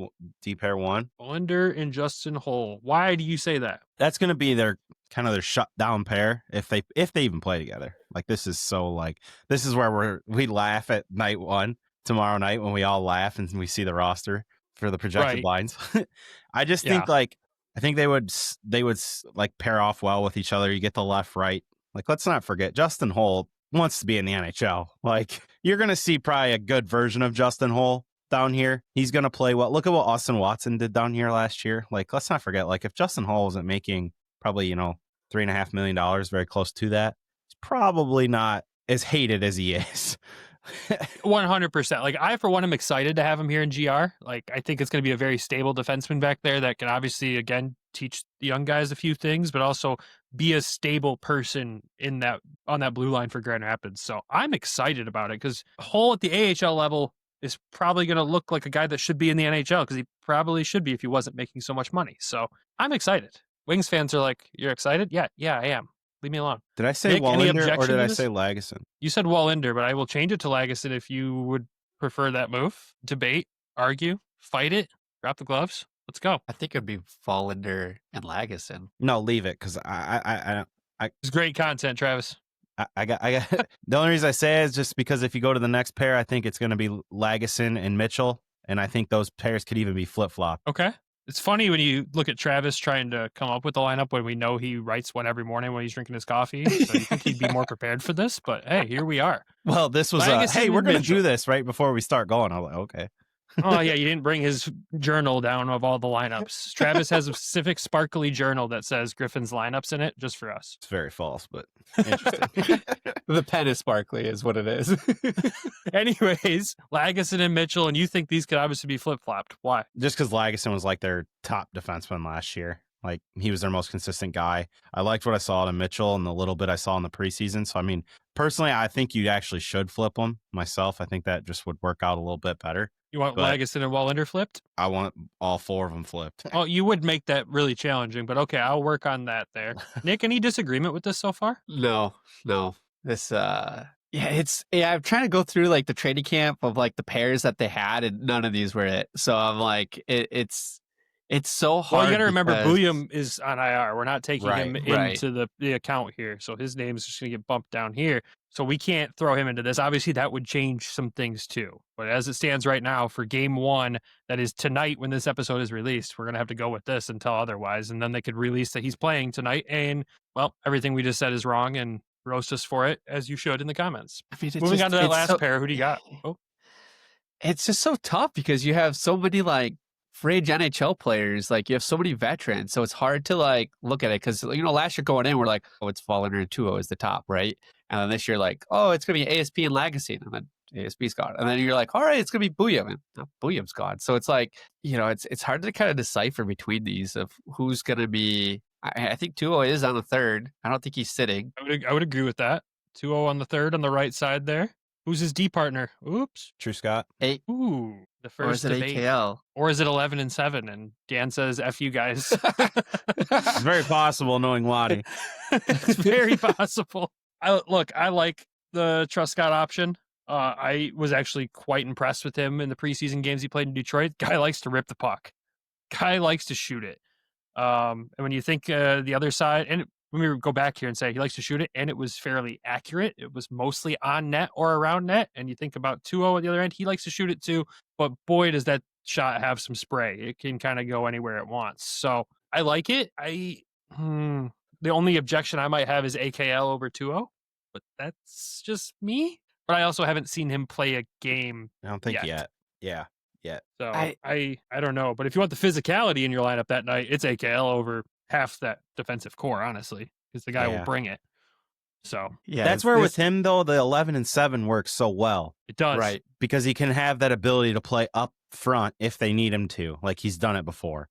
pair 1. Wallinder and Justin Hull. Why do you say that? That's going to be their shutdown pair if they even play together. Like this is where we laugh at night 1 tomorrow night when we all laugh and we see the roster for the projected lines. I just think I think they would like pair off well with each other. You get the left right. Like let's not forget Justin Hull wants to be in the NHL. Like you're going to see probably a good version of Justin Hull down here. He's going to play well. Look at what Austin Watson did down here last year. Like, let's not forget, like, if Justin Hull wasn't making probably, $3.5 million, very close to that, he's probably not as hated as he is. 100%. Like, I, for one, am excited to have him here in GR. Like, I think it's going to be a very stable defenseman back there that can obviously, again, teach the young guys a few things, but also be a stable person on that blue line for Grand Rapids. So I'm excited about it because Hull at the AHL level is probably going to look like a guy that should be in the NHL because he probably should be if he wasn't making so much money. So I'm excited. Wings fans are like, you're excited? Yeah, I am. Leave me alone. Did I say Nick, any Wallinder or objection did to I this? say Lagesson? You said Wallinder, but I will change it to Lagesson if you would prefer that move. Debate, argue, fight it, drop the gloves. Let's go. I think it'd be Wallinder and Lagesson. No, leave it because It's great content, Travis. I got the only reason I say it is just because if you go to the next pair, I think it's going to be Lagesson and Mitchell, and I think those pairs could even be flip-flop. Okay. It's funny when you look at Travis trying to come up with the lineup when we know he writes one every morning when he's drinking his coffee. So you think he'd be more prepared for this, but hey, here we are. Well, this was Lagesson hey, we're and going to Mitchell. do this right before we start going. I'm like, okay. Oh yeah, you didn't bring his journal down of all the lineups. Travis has a specific sparkly journal that says Griffins lineups in it just for us. It's very false, but interesting. The pen is sparkly is what it is. Anyways, Lagesson and Mitchell, and you think these could obviously be flip-flopped. Why? Just because Lagesson was like their top defenseman last year. Like he was their most consistent guy. I liked what I saw in Mitchell and the little bit I saw in the preseason. So, I mean, personally, I think you actually should flip them myself. I think that just would work out a little bit better. You want But- Lagesson and Wallinder flipped? I want all four of them flipped. Oh, you would make that really challenging, but okay, I'll work on that there. Nick, any disagreement with this so far? No. This I'm trying to go through like the training camp of like the pairs that they had, and none of these were it. So I'm like, it's so hard. Well, you got to remember, because- Bouillon is on IR. We're not taking him Right. into the account here. So his name is just going to get bumped down here. So we can't throw him into this. Obviously, that would change some things too. But as it stands right now, for game one, that is tonight when this episode is released, we're going to have to go with this until otherwise. And then they could release that he's playing tonight. And, well, everything we just said is wrong, and roast us for it, as you should in the comments. I mean, Moving on to that last pair, who do you got? Oh, It's just so tough because you have so many like fringe NHL players, like you have so many veterans, so it's hard to like look at it because last year going in we're like, oh, it's Wallinder and Tuo is the top, right? And then this year like, oh, it's gonna be ASP and Lagesson, and then ASP's gone, and then you're like, all right, it's gonna be Bouillon, and now Bouillon's gone. So it's like, it's hard to kind of decipher between these of who's gonna be. I think Tuo is on the third. I don't think he's sitting. I would agree with that. 2-0 on the third on the right side there. Who's his D partner? Oops. True Scott. Ooh, the Or first is it debate. AKL? Or is it 11 and 7? And Dan says, "F you guys." It's very possible knowing Lottie. It's very possible. I like the Truscott option. I was actually quite impressed with him in the preseason games he played in Detroit. Guy likes to rip the puck. Guy likes to shoot it. And when you think the other side, and when we go back here and say he likes to shoot it, and it was fairly accurate. It was mostly on net or around net. And you think about 2-0 at the other end, he likes to shoot it too. But boy, does that shot have some spray. It can kind of go anywhere it wants. So I like it. The only objection I might have is AKL over 2-0, but that's just me. But I also haven't seen him play a game. I don't think Yet. yet. Yeah. So I- I don't know. But if you want the physicality in your lineup that night, it's AKL over half that defensive core, honestly, because the guy Yeah. will bring it. So Yeah, That's where with him though, the 11 and 7 works so well it does. right. because he can have that ability to play up front if they need him to, like he's done it before.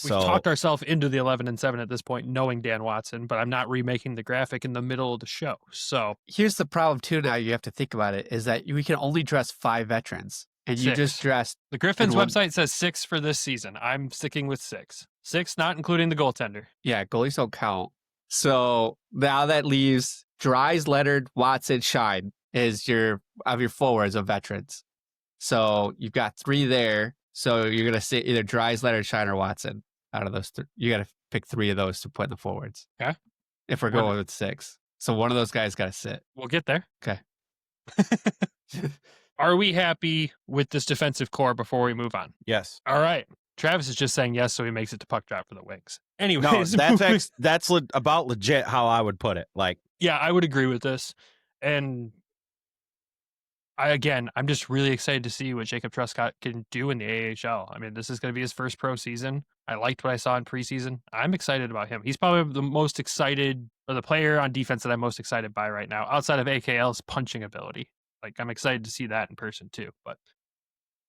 We've So talked ourselves into the 11 and 7 at this point, knowing Dan Watson, but I'm not remaking the graphic in the middle of the show. So Here's the problem too. Now you have to think about it: is that we can only dress 5 veterans, and you 6. just dressed. the Griffins And one- website says 6 for this season. I'm sticking with 6. 6, not including the goaltender. Yeah, goalies don't count. So now that leaves Dries, Leonard, Watson, Shine is your forwards of veterans. So you've got 3 there. So you're gonna say either Dries, Leonard, Shine, or Watson. Out of those 3, you got to pick 3 of those to put in the forwards. Okay. If we're going with 6, so one of those guys got to sit. We'll get there. Okay. Are we happy with this defensive core before we move on? yes. All right. Travis is just saying yes, so he makes it to puck drop for the Wings. No, Anyways, that's about legit how I would put it. Like, yeah, I would agree with this. And I'm just really excited to see what Jacob Truscott can do in the AHL. I mean, this is going to be his first pro season. I liked what I saw in preseason. I'm excited about him. He's probably the most excited, or the player on defense that I'm most excited by right now, outside of AKL's punching ability. Like, I'm excited to see that in person too. But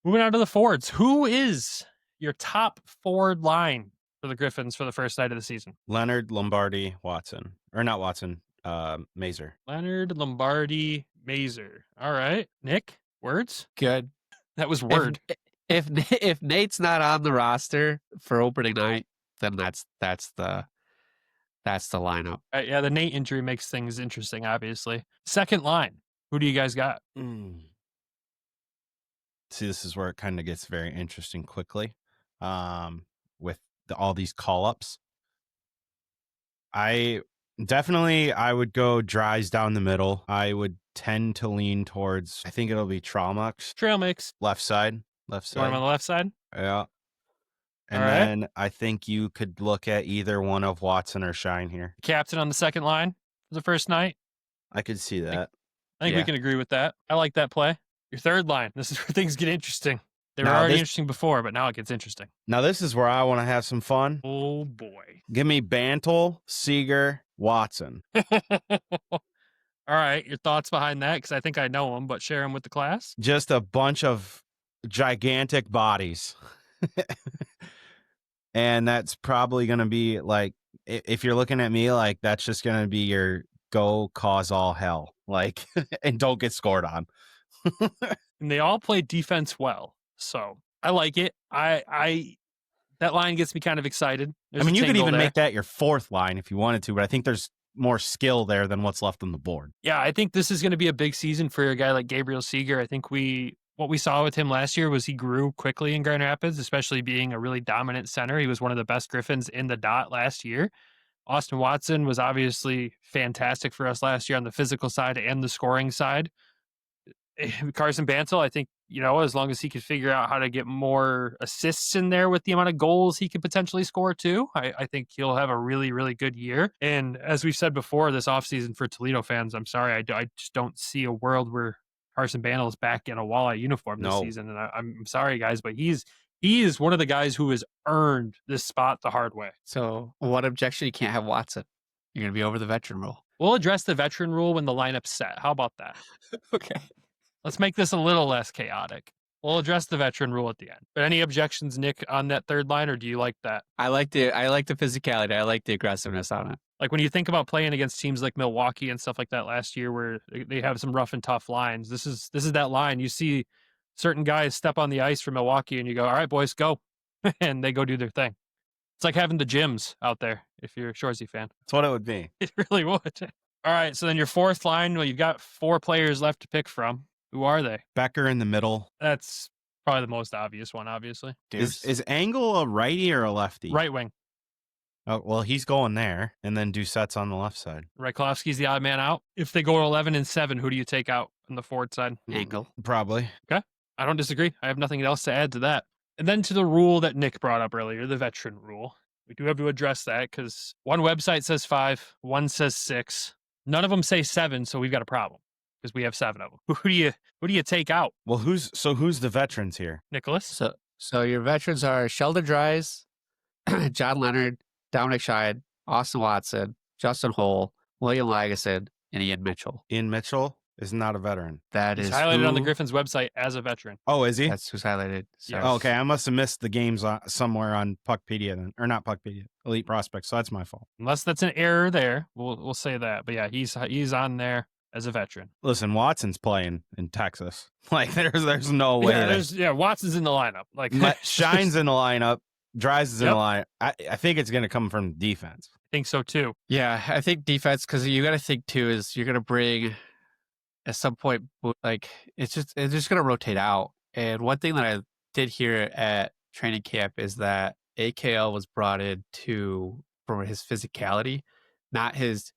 moving on to the forwards, who is your top forward line for for the Griffins for the first night of the season? Leonard, Lombardi, Watson. Or not Watson, Mazer. Leonard, Lombardi, Mazer. All right. Nick, words? Good. That was word. If Nate's not on the roster for opening night, then that's the lineup. Yeah, the Nate injury makes things interesting, obviously. Second line. Who do you guys got? See, this is where it kind of gets very interesting quickly with all these call-ups. I would go Dries down the middle. I would tend to lean towards, I think it'll be Trail mix. Left side. You want him on the left side? Yeah. And All right. then I think you could look at either one of Watson or Shine here. Captain on the second line for the first night. I could see that. I think we can agree with that. I like that play. Your third line. This is where things get interesting. They were already interesting before, but now it gets interesting. Now this is where I want to have some fun. Oh, boy. Give me Bantle, Seager, Watson. All right. Your thoughts behind that? Because I think I know them, but share them with the class. Just a bunch of gigantic bodies. And that's probably going to be like, if you're looking at me, like that's just going to be your go cause all hell. Like, and don't get scored on. And they all play defense well. So I like it. That line gets me kind of excited. I mean, you could even make that your fourth line if you wanted to, but I think there's more skill there than what's left on the board. Yeah, I think this is going to be a big season for a guy like Gabriel Seager. I think what we saw with him last year was he grew quickly in Grand Rapids, especially being a really dominant center. He was one of the best Griffins in the dot last year. Austin Watson was obviously fantastic for us last year on the physical side and the scoring side. Carson Bantle, I think, as long as he could figure out how to get more assists in there with the amount of goals he could potentially score too, I think he'll have a really, really good year. And as we've said before, this offseason for Toledo fans, I'm sorry, I just don't see a world where Carson Bantle is back in a Walleye uniform this season. And I'm sorry, guys, but he is one of the guys who has earned this spot the hard way. So what objection? You can't have Watson. You're going to be over the veteran rule. We'll address the veteran rule when the lineup's set. How about that? Okay. Let's make this a little less chaotic. We'll address the veteran rule at the end. But any objections, Nick, on that third line, or do you like that? I like the physicality. I like the aggressiveness on it. Like when you think about playing against teams like Milwaukee and stuff like that last year, where they have some rough and tough lines. This is that line. You see certain guys step on the ice for Milwaukee, and you go, "All right, boys, go," and they go do their thing. It's like having the gyms out there. If you're a Shoresy fan, that's what it would be. It really would. All right, so then your fourth line. Well, you've got 4 players left to pick from. Who are they? Becker in the middle. That's probably the most obvious one, obviously. Is Angle a righty or a lefty? Right wing. Oh, well, he's going there, and then Doucette's on the left side. Rajkowski's the odd man out. If they go 11-7, who do you take out on the forward side? Angle. Probably. Okay. I don't disagree. I have nothing else to add to that. And then to the rule that Nick brought up earlier, the veteran rule. We do have to address that because one website says 5, one says 6. None of them say 7, so we've got a problem. Because we have 7 of them. Who do you take out? Well, who's the veterans here? Nicholas? So your veterans are Sheldon Dries, John Leonard, Dominik Shine, Austin Watson, Justin Hull, William Lagesson, and Ian Mitchell. Ian Mitchell is not a veteran. He's highlighted on the Griffins website as a veteran. Oh, is he? That's who's highlighted. Yes. Oh, okay, I must have missed the games somewhere on Puckpedia then, or not Puckpedia, Elite Prospects. So that's my fault. Unless that's an error there, we'll say that. But yeah, he's on there as a veteran. Listen, Watson's playing in Texas. Like there's no way. Watson's in the lineup. Like Shine's in the lineup. Dries is in the lineup. I think it's going to come from defense. I think so too. Yeah, I think defense, because you got to think too is you're going to bring at some point, like it's just going to rotate out. And one thing that I did hear at training camp is that AKL was brought in for his physicality, not his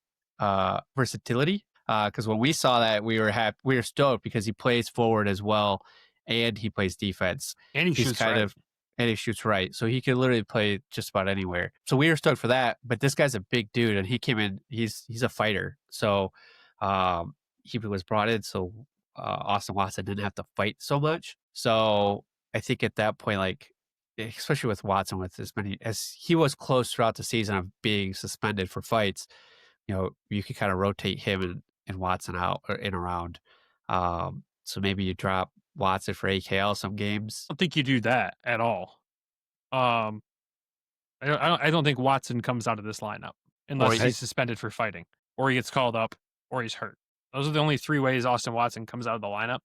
versatility. Because when we saw that, we were stoked because he plays forward as well, and he plays defense, and he shoots right, so he could literally play just about anywhere. So we were stoked for that. But this guy's a big dude, and he came in. He's a fighter, so he was brought in so Austin Watson didn't have to fight so much. So I think at that point, like especially with Watson, with as many as he was close throughout the season of being suspended for fights, you could kind of rotate him and Watson out or in around. So maybe you drop Watson for AKL some games. I don't think you do that at all. I don't think Watson comes out of this lineup unless he's suspended for fighting, or he gets called up, or he's hurt. Those are the only three ways Austin Watson comes out of the lineup.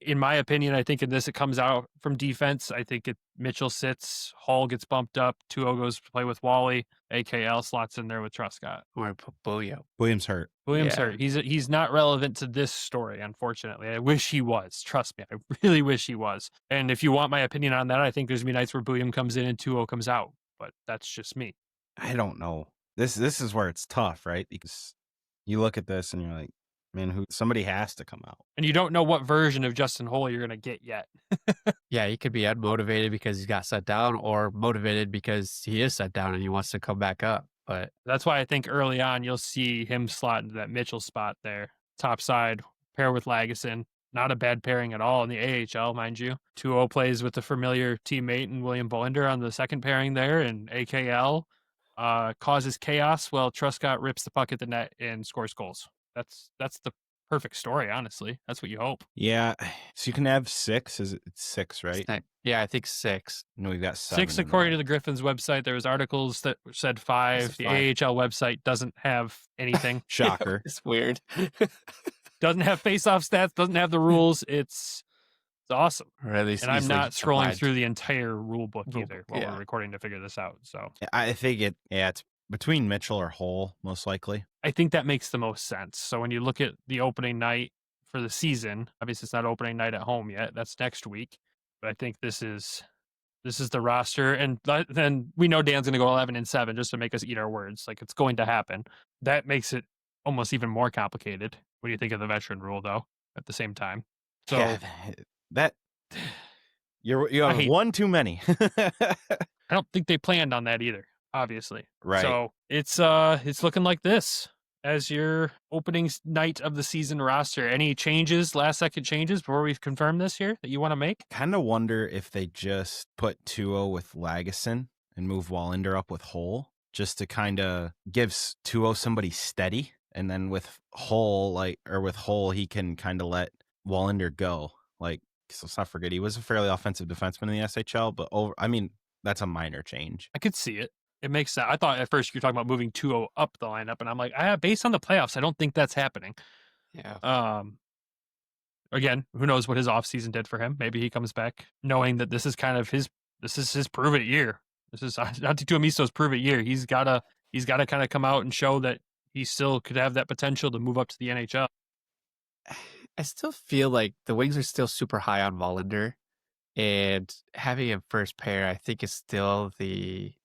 In my opinion, I think in this it comes out from defense. I think Mitchell sits, Hall gets bumped up, 2-0 goes to play with Wally, AKL slots in there with Truscott. Or Booyah. Williams hurt. Williams hurt. He's not relevant to this story, unfortunately. I wish he was. Trust me, I really wish he was. And if you want my opinion on that, I think there's gonna be nights where William comes in and 2-0 comes out. But that's just me. I don't know. This is where it's tough, right? Because you look at this and you're like, man, somebody has to come out. And you don't know what version of Justin Hole you're gonna get yet. Yeah, he could be unmotivated because he got set down, or motivated because he is set down and he wants to come back up. But that's why I think early on you'll see him slot into that Mitchell spot there, top side, pair with Lagesson. Not a bad pairing at all in the AHL, mind you. 2-0 plays with a familiar teammate in William Bolinder on the second pairing there, and AKL causes chaos while Truscott rips the puck at the net and scores goals. That's the perfect story, honestly. That's what you hope. Yeah. So you can have 6. It's 6, right? Yeah, I think 6. No, we've got 7. 6 according to the Griffins website. There was articles that said 5. The AHL website doesn't have anything. Shocker. It's weird. Doesn't have face-off stats, doesn't have the rules. It's awesome. Or at least, and I'm not scrolling through the entire rule book either while we're recording to figure this out. So I think it's between Mitchell or Hole, most likely. I think that makes the most sense. So when you look at the opening night for the season, obviously it's not opening night at home yet. That's next week. But I think this is the roster. And then we know Dan's going to go 11-7 just to make us eat our words. Like, it's going to happen. That makes it almost even more complicated. What do you think of the veteran rule, though, at the same time? So yeah, that you have one too many. I don't think they planned on that either, obviously. Right. So it's looking like this as your opening night of the season roster. Any changes, last second changes before we confirm this here that you want to make? Kind of wonder if they just put 2-0 with Lagesson and move Wallinder up with Hole just to kind of give 2-0 somebody steady. And then with Hole, he can kind of let Wallinder go. Like, so let's not forget, he was a fairly offensive defenseman in the SHL, but that's a minor change. I could see it. It makes sense. I thought at first you were talking about moving 2-0 up the lineup, and I'm like, based on the playoffs, I don't think that's happening. Yeah. Again, who knows what his offseason did for him? Maybe he comes back knowing that this is kind of his prove it year. This is Ati Tuomisto's prove it year. He's gotta kind of come out and show that he still could have that potential to move up to the NHL. I still feel like the Wings are still super high on Wallinder, and having him first pair, I think is still a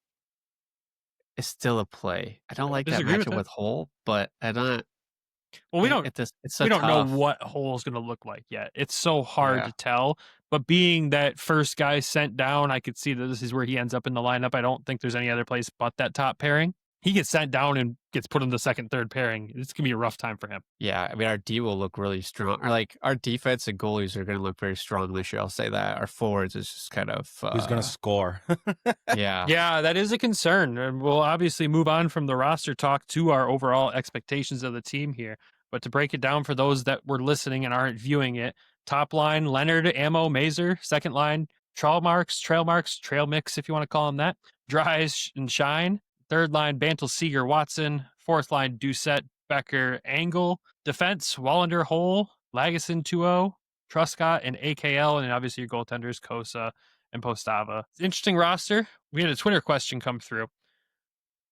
play. I don't like that matchup with Hole, but I don't. Well, we don't know what Hole's going to look like yet. It's so hard to tell. But being that first guy sent down, I could see that this is where he ends up in the lineup. I don't think there's any other place but that top pairing. He gets sent down and gets put in the second, third pairing. It's going to be a rough time for him. Yeah, I mean, our D will look really strong. Or like our defense and goalies are going to look very strong this year. I'll say that. Our forwards is just kind of who's going to score? Yeah, that is a concern. And we'll obviously move on from the roster talk to our overall expectations of the team here. But to break it down for those that were listening and aren't viewing it, top line, Leonard, Ammo, Mazer. Second line, Trail Mix, if you want to call him that. Dries and Shine. Third line, Bantle, Seager, Watson. Fourth line, Doucette, Becker, Angle. Defense, Wallinder, Hole, Lagesson, 2-0, Truscott, and AKL. And obviously your goaltenders, Cossa and Postava. Interesting roster. We had a Twitter question come through.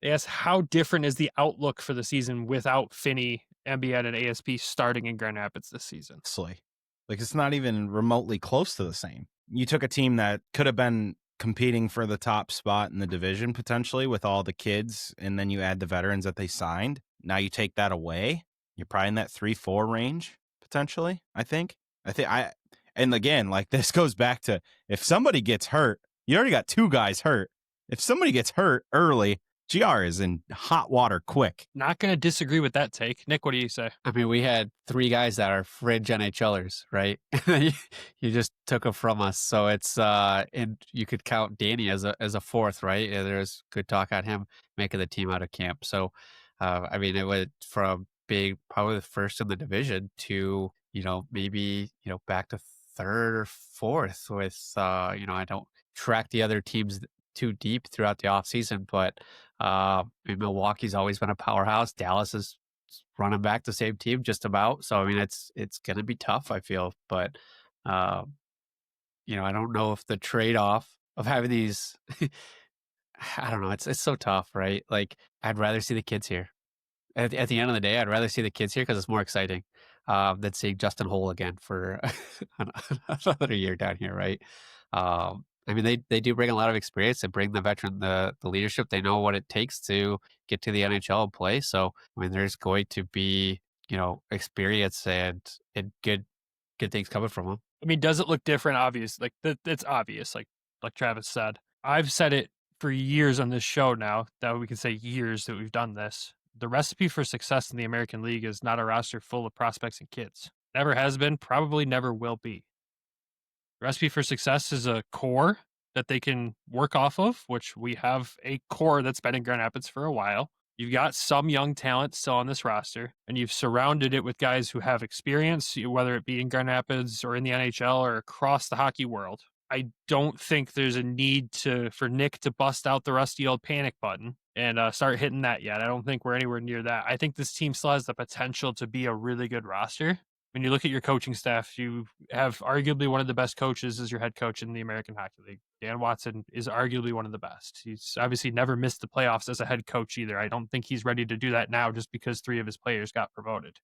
They asked, how different is the outlook for the season without Finney, MBN, and ASP starting in Grand Rapids this season? Like, it's not even remotely close to the same. You took a team that could have been competing for the top spot in the division potentially with all the kids, and then you add the veterans that they signed. Now you take that away, you're probably in that 3-4 range potentially. And again, like, this goes back to, if somebody gets hurt, you already got 2 guys hurt. If somebody gets hurt early, GR is in hot water quick. Not going to disagree with that take. Nick, what do you say? I mean, we had 3 guys that are fringe NHLers, right? You just took them from us. So it's, and you could count Danny as a fourth, right? Yeah, there's good talk on him making the team out of camp. So, I mean, it went from being probably the first in the division to, maybe, back to third or fourth with, I don't track the other teams too deep throughout the offseason, but Milwaukee's always been a powerhouse. Dallas is running back the same team just about. So, I mean, it's going to be tough, I feel. But, I don't know if the trade-off of having these, I don't know, it's so tough, right? Like, I'd rather see the kids here. At the end of the day, I'd rather see the kids here because it's more exciting than seeing Justin Hole again for another year down here, right? I mean, they do bring a lot of experience. They bring the veteran, the leadership. They know what it takes to get to the NHL and play. So, I mean, there's going to be, experience and good things coming from them. I mean, does it look different? Obvious. Like, it's obvious, like Travis said. I've said it for years on this show now, that we can say years that we've done this. The recipe for success in the American League is not a roster full of prospects and kids. Never has been, probably never will be. The recipe for success is a core that they can work off of, which we have a core that's been in Grand Rapids for a while. You've got some young talent still on this roster, and you've surrounded it with guys who have experience, whether it be in Grand Rapids or in the NHL or across the hockey world. I don't think there's a need for Nick to bust out the rusty old panic button and start hitting that yet. I don't think we're anywhere near that. I think this team still has the potential to be a really good roster. When you look at your coaching staff, you have arguably one of the best coaches as your head coach in the American Hockey League. Dan Watson is arguably one of the best. He's obviously never missed the playoffs as a head coach either. I don't think he's ready to do that now just because 3 of his players got promoted.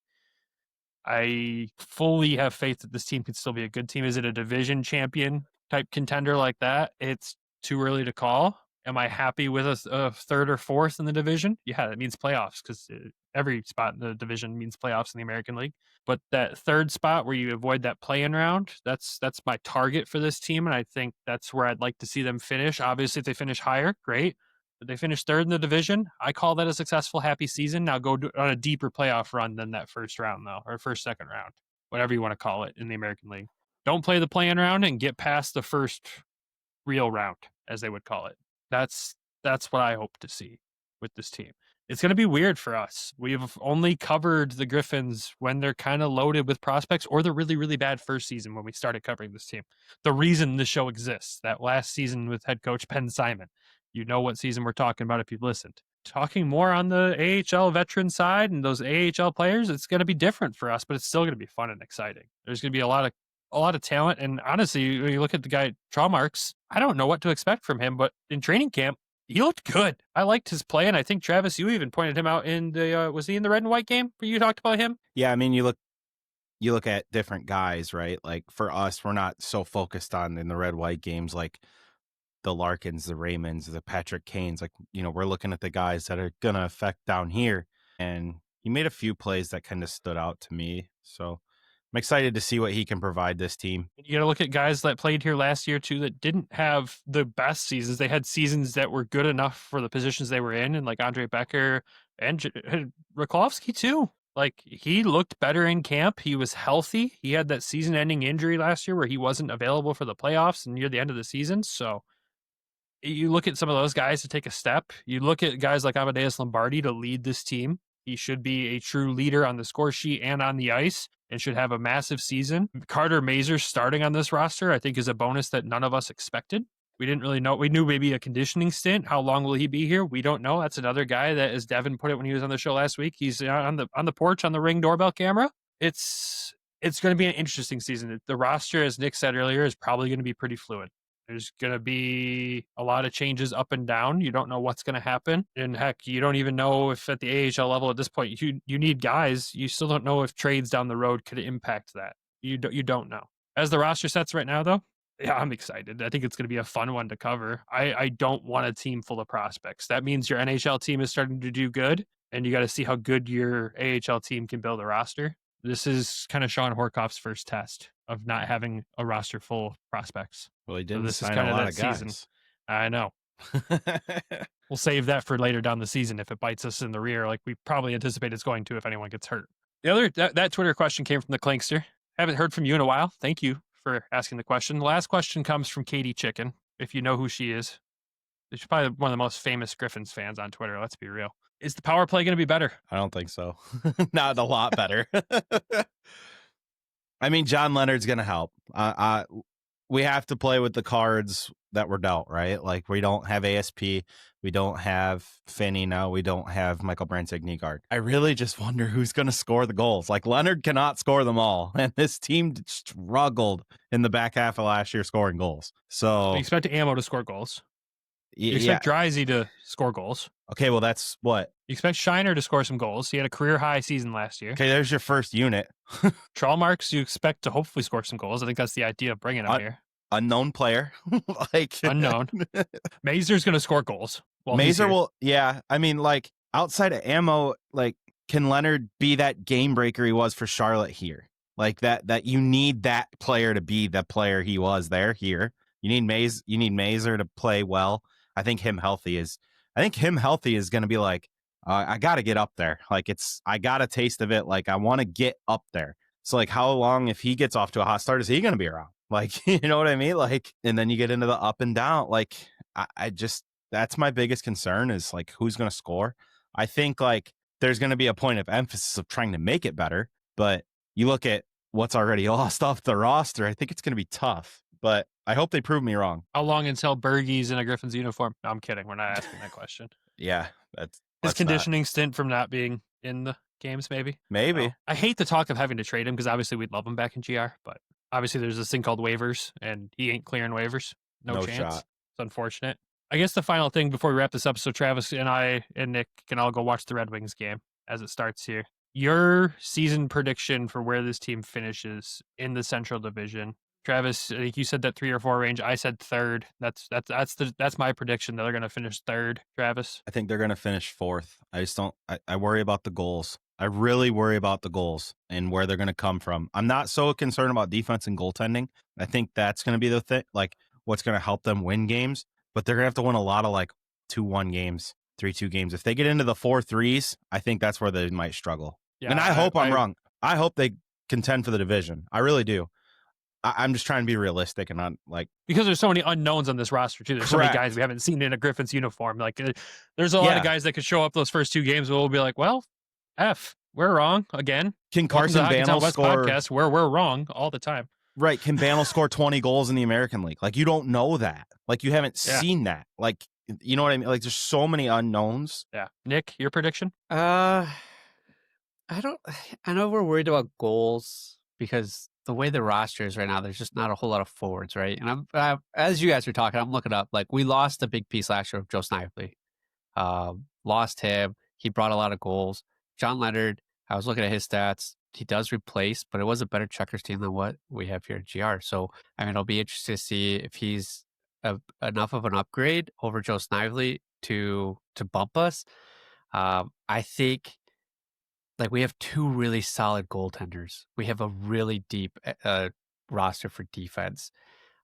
I fully have faith that this team could still be a good team. Is it a division champion type contender like that? It's too early to call. Am I happy with a third or fourth in the division? Yeah, that means playoffs because every spot in the division means playoffs in the American League. But that third spot where you avoid that play-in round, that's my target for this team, and I think that's where I'd like to see them finish. Obviously, if they finish higher, great. If they finish third in the division, I call that a successful, happy season. Now go on a deeper playoff run than that first round, though, or second round, whatever you want to call it in the American League. Don't play the play-in round and get past the first real round, as they would call it. That's what I hope to see with this team. It's going to be weird for us. We've only covered the Griffins when they're kind of loaded with prospects or the really, really bad first season when we started covering this team. The reason the show exists, that last season with head coach Ben Simon. You know what season we're talking about if you've listened. Talking more on the AHL veteran side and those AHL players, it's going to be different for us, but it's still going to be fun and exciting. There's going to be a lot of talent. And honestly, when you look at the guy, Traumarks, I don't know what to expect from him, but in training camp, he looked good. I liked his play, and I think, Travis, you even pointed him out in the, was he in the red and white game where you talked about him? Yeah, I mean, you look at different guys, right? Like for us, we're not so focused on in the red-white games like the Larkins, the Raymonds, the Patrick Kanes. Like, we're looking at the guys that are going to affect down here. And he made a few plays that kind of stood out to me. So I'm excited to see what he can provide this team. You got to look at guys that played here last year, too, that didn't have the best seasons. They had seasons that were good enough for the positions they were in, and like Andre Becker and Rakowski, too. Like, he looked better in camp. He was healthy. He had that season-ending injury last year where he wasn't available for the playoffs and near the end of the season. So you look at some of those guys to take a step. You look at guys like Amadeus Lombardi to lead this team. He should be a true leader on the score sheet and on the ice and should have a massive season. Carter Mazur starting on this roster, I think, is a bonus that none of us expected. We didn't really know. We knew maybe a conditioning stint. How long will he be here? We don't know. That's another guy that, as Devin put it when he was on the show last week, he's on the porch on the Ring doorbell camera. It's going to be an interesting season. The roster, as Nick said earlier, is probably going to be pretty fluid. There's going to be a lot of changes up and down. You don't know what's going to happen. And heck, you don't even know if at the AHL level at this point, you need guys. You still don't know if trades down the road could impact that. You don't know. As the roster sets right now, though, yeah, I'm excited. I think it's going to be a fun one to cover. I don't want a team full of prospects. That means your NHL team is starting to do good, and you got to see how good your AHL team can build a roster. This is kind of Sean Horkoff's first test of not having a roster full of prospects. Well, he didn't so this sign is kind a of lot that of guys. season. I know. We'll save that for later down the season if it bites us in the rear, like we probably anticipate it's going to if anyone gets hurt. The other that Twitter question came from the Klinkster. Haven't heard from you in a while. Thank you for asking the question. The last question comes from Katie Chicken. If you know who she is, she's probably one of the most famous Griffins fans on Twitter. Let's be real. Is the power play going to be better? I don't think so. Not a lot better. I mean, John Leonard's going to help. we have to play with the cards that were dealt, right? Like we don't have ASP, we don't have Finney now, we don't have Michael brandsegg-nygard. I really just wonder who's going to score the goals. Like Leonard cannot score them all, and this team struggled in the back half of last year scoring goals. So You expect Ammo to score goals. You yeah, expect Drizzy to score goals. okay, well that's what. You expect Shiner to score some goals. He had a career high season last year. Okay, there's your first unit. Trollmarks, you expect to hopefully score some goals. I think that's the idea of bringing him here. Unknown player, like Unknown. Mazer's going to score goals. Mazer will, yeah. I mean, like outside of Ammo, like can Leonard be that game breaker he was for Charlotte here? Like that you need that player to be the player he was there here. You need Mazer to play well. I think him healthy is going to be like, I got to get up there. Like I got a taste of it. Like I want to get up there. So like how long, if he gets off to a hot start, is he going to be around? Like, you know what I mean? Like, and then you get into the up and down. Like I just, that's my biggest concern is like, who's going to score? I think like there's going to be a point of emphasis of trying to make it better, but you look at what's already lost off the roster. I think it's going to be tough, but I hope they prove me wrong. How long until Bergie's in a Griffins uniform? No, I'm kidding. We're not asking that question. Yeah. His conditioning stint from not being in the games, maybe. Maybe. I hate the talk of having to trade him because obviously we'd love him back in GR, but obviously there's this thing called waivers and he ain't clearing waivers. No chance. Shot. It's unfortunate. I guess the final thing before we wrap this up, so Travis and I and Nick can all go watch the Red Wings game as it starts here. Your season prediction for where this team finishes in the Central Division. Travis, I think you said that 3 or 4 range. I said third. That's my prediction that they're going to finish third. Travis, I think they're going to finish fourth. I worry about the goals. I really worry about the goals and where they're going to come from. I'm not so concerned about defense and goaltending. I think that's going to be the thing, like what's going to help them win games, but they're going to have to win a lot of like 2-1 games, 3-2 games. If they get into the 4-3s, I think that's where they might struggle. Yeah, and I hope I'm wrong. I hope they contend for the division. I really do. I'm just trying to be realistic and not like, because there's so many unknowns on this roster too. There's so many guys we haven't seen in a Griffins uniform. Like there's a lot of guys that could show up those first 2 games. We'll be like, well, we're wrong again. Can Carson Banel score? Podcast where we're wrong all the time. Right? Can Banel score 20 goals in the American League? Like you don't know that. Like you haven't seen that. Like you know what I mean? Like there's so many unknowns. Yeah. Nick, your prediction? I know we're worried about goals because the way the roster is right now, there's just not a whole lot of forwards, right? And I'm as you guys are talking, I'm looking up. Like we lost a big piece last year of Joe Snively. Lost him. He brought a lot of goals. John Leonard, I was looking at his stats. He does replace, but it was a better Checkers team than what we have here at GR. So I mean, it'll be interesting to see if he's enough of an upgrade over Joe Snively to bump us. I think. Like we have 2 really solid goaltenders. We have a really deep roster for defense.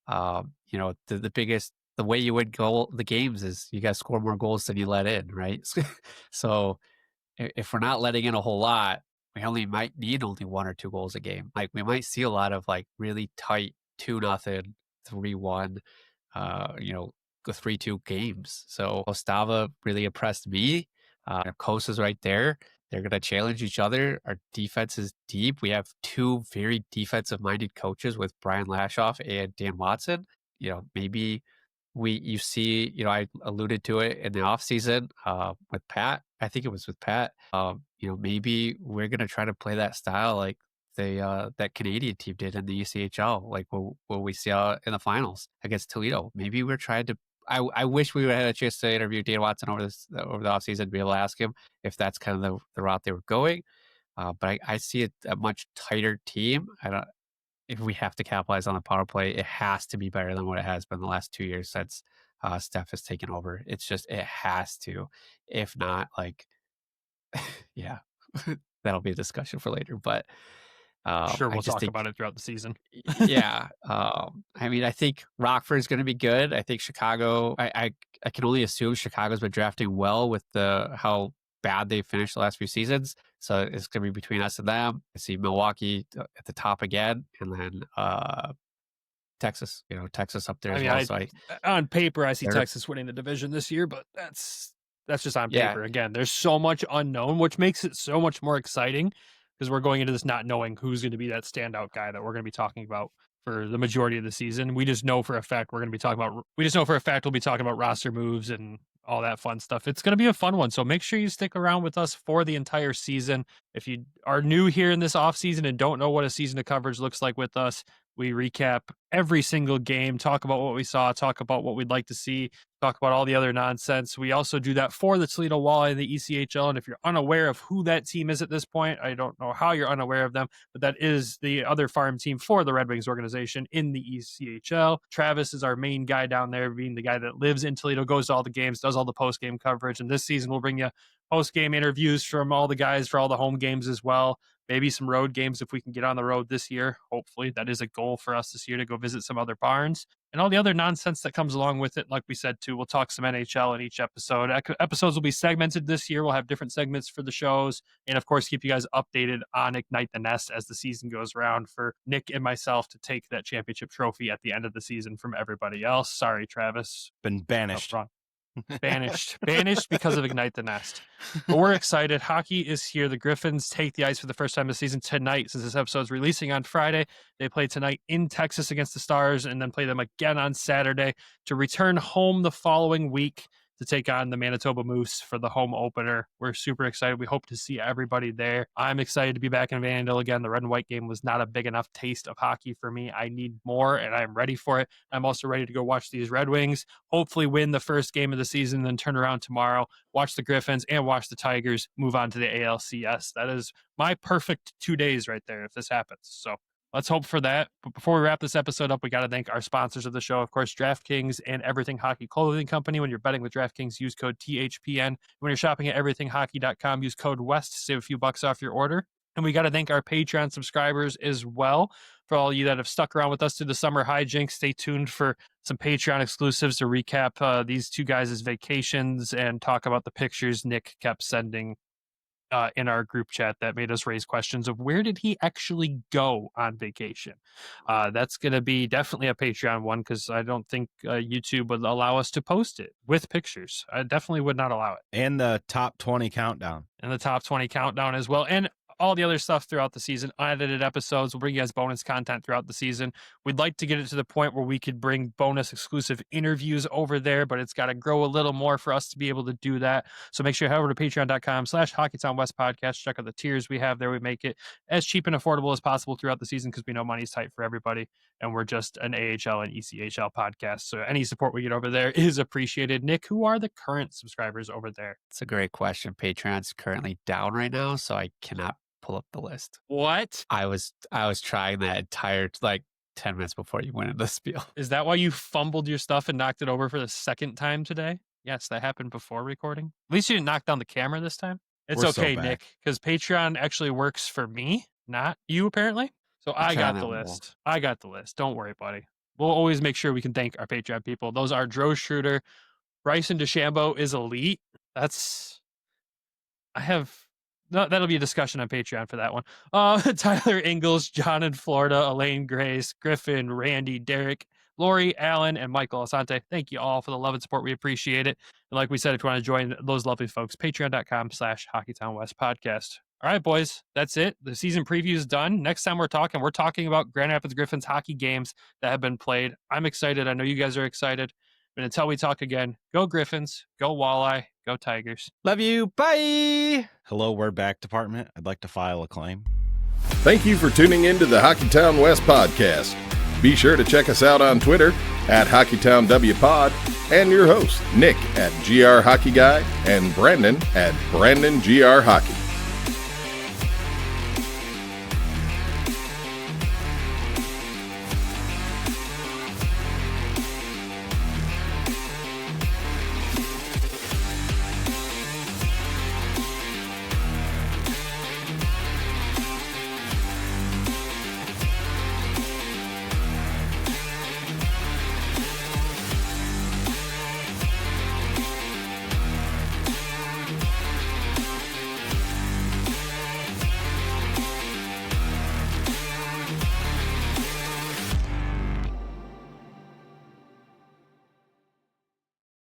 You know, the way you win the games is you guys score more goals than you let in, right? So if we're not letting in a whole lot, we might need only 1 or 2 goals a game. Like we might see a lot of like really tight 2-0, 3-1, you know, 3-2 games. So Ostava really impressed me. Cossa's right there. They're going to challenge each other. Our defense is deep. We have 2 very defensive-minded coaches with Brian Lashoff and Dan Watson. You know, maybe you see, you know, I alluded to it in the offseason with Pat. I think it was with Pat. You know, maybe we're going to try to play that style like that Canadian team did in the ECHL, like what we saw in the finals against Toledo. Maybe we're trying to I wish we would have had a chance to interview Dan Watson over the offseason to be able to ask him if that's kind of the route they were going. But I see a much tighter team. If we have to capitalize on the power play, it has to be better than what it has been the last 2 years since Steph has taken over. It's just, it has to. If not, like, yeah, that'll be a discussion for later. But sure, we'll talk about it throughout the season. Yeah. I mean, I think Rockford's going to be good. I think Chicago, I can only assume Chicago's been drafting well with how bad they finished the last few seasons. So it's going to be between us and them. I see Milwaukee at the top again, and then Texas, Texas up there as well. On paper, I see Texas winning the division this year, but that's just on paper. Again, there's so much unknown, which makes it so much more exciting because we're going into this not knowing who's going to be that standout guy that we're going to be talking about for the majority of the season. We just know for a fact we'll be talking about roster moves and all that fun stuff. It's going to be a fun one. So make sure you stick around with us for the entire season. If you are new here in this off season and don't know what a season of coverage looks like with us, we recap every single game, talk about what we saw, talk about what we'd like to see, talk about all the other nonsense. We also do that for the Toledo Walleye and the ECHL. And if you're unaware of who that team is at this point, I don't know how you're unaware of them, but that is the other farm team for the Red Wings organization in the ECHL. Travis is our main guy down there, being the guy that lives in Toledo, goes to all the games, does all the post-game coverage. And this season, we'll bring you post-game interviews from all the guys for all the home games as well. Maybe some road games if we can get on the road this year. Hopefully, that is a goal for us this year, to go visit some other barns and all the other nonsense that comes along with it. Like we said, too, we'll talk some NHL in each episode. Episodes will be segmented this year. We'll have different segments for the shows. And, of course, keep you guys updated on Ignite the Nest as the season goes around for Nick and myself to take that championship trophy at the end of the season from everybody else. Sorry, Travis. Been banished. Oh, banished because of Ignite the Nest. But we're excited. Hockey is here. The Griffins take the ice for the first time this season tonight. Since this episode is releasing on Friday, they play tonight in Texas against the Stars and then play them again on Saturday to return home the following week to take on the Manitoba Moose for the home opener. We're super excited. We hope to see everybody there. I'm excited to be back in Vandale again. The red and white game was not a big enough taste of hockey for me. I need more, and I'm ready for it. I'm also ready to go watch these Red Wings, hopefully win the first game of the season, then turn around tomorrow, watch the Griffins and watch the Tigers move on to the ALCS. That is my perfect 2 days right there if this happens. So let's hope for that. But before we wrap this episode up, we got to thank our sponsors of the show, of course, DraftKings and Everything Hockey Clothing Company. When you're betting with DraftKings, use code THPN. When you're shopping at everythinghockey.com, use code WEST to save a few bucks off your order. And we got to thank our Patreon subscribers as well. For all of you that have stuck around with us through the summer hijinks, stay tuned for some Patreon exclusives to recap these two guys' vacations and talk about the pictures Nick kept sending in our group chat that made us raise questions of where did he actually go on vacation. That's going to be definitely a Patreon one, because I don't think YouTube would allow us to post it with pictures. I definitely would not allow it. And the top 20 countdown. And the top 20 countdown as well. And all the other stuff throughout the season, unedited episodes. We'll bring you guys bonus content throughout the season. We'd like to get it to the point where we could bring bonus exclusive interviews over there, but it's got to grow a little more for us to be able to do that. So make sure you head over to patreon.com/Hockeytown West Podcast. Check out the tiers we have there. We make it as cheap and affordable as possible throughout the season, because we know money's tight for everybody. And we're just an AHL and ECHL podcast. So any support we get over there is appreciated. Nick, who are the current subscribers over there? It's a great question. Patreon's currently down right now, so I cannot pull up the list. What? I was trying that entire 10 minutes before you went into the spiel. Is that why you fumbled your stuff and knocked it over for the second time today? Yes, that happened before recording. At least you didn't knock down the camera this time. It's We're okay, so Nick, because Patreon actually works for me, not you apparently. So I got the list. I got the list. Don't worry, buddy. We'll always make sure we can thank our Patreon people. Those are Dro Schroeder, Bryson DeChambeau is elite. That'll be a discussion on Patreon for that one. Tyler Ingalls, John in Florida, Elaine Grace, Griffin, Randy, Derek, Lori, Allen, and Michael Asante. Thank you all for the love and support. We appreciate it. And like we said, if you want to join those lovely folks, patreon.com/Hockeytown West Podcast. All right, boys, that's it. The season preview is done. Next time we're talking about Grand Rapids Griffins hockey games that have been played. I'm excited. I know you guys are excited. But until we talk again, go Griffins, go Walleye, go Tigers. Love you. Bye. Hello, we're back department. I'd like to file a claim. Thank you for tuning in to the Hockeytown West podcast. Be sure to check us out on Twitter at HockeytownWPod and your host, Nick at GR Hockey Guy and Brandon at BrandonGR Hockey.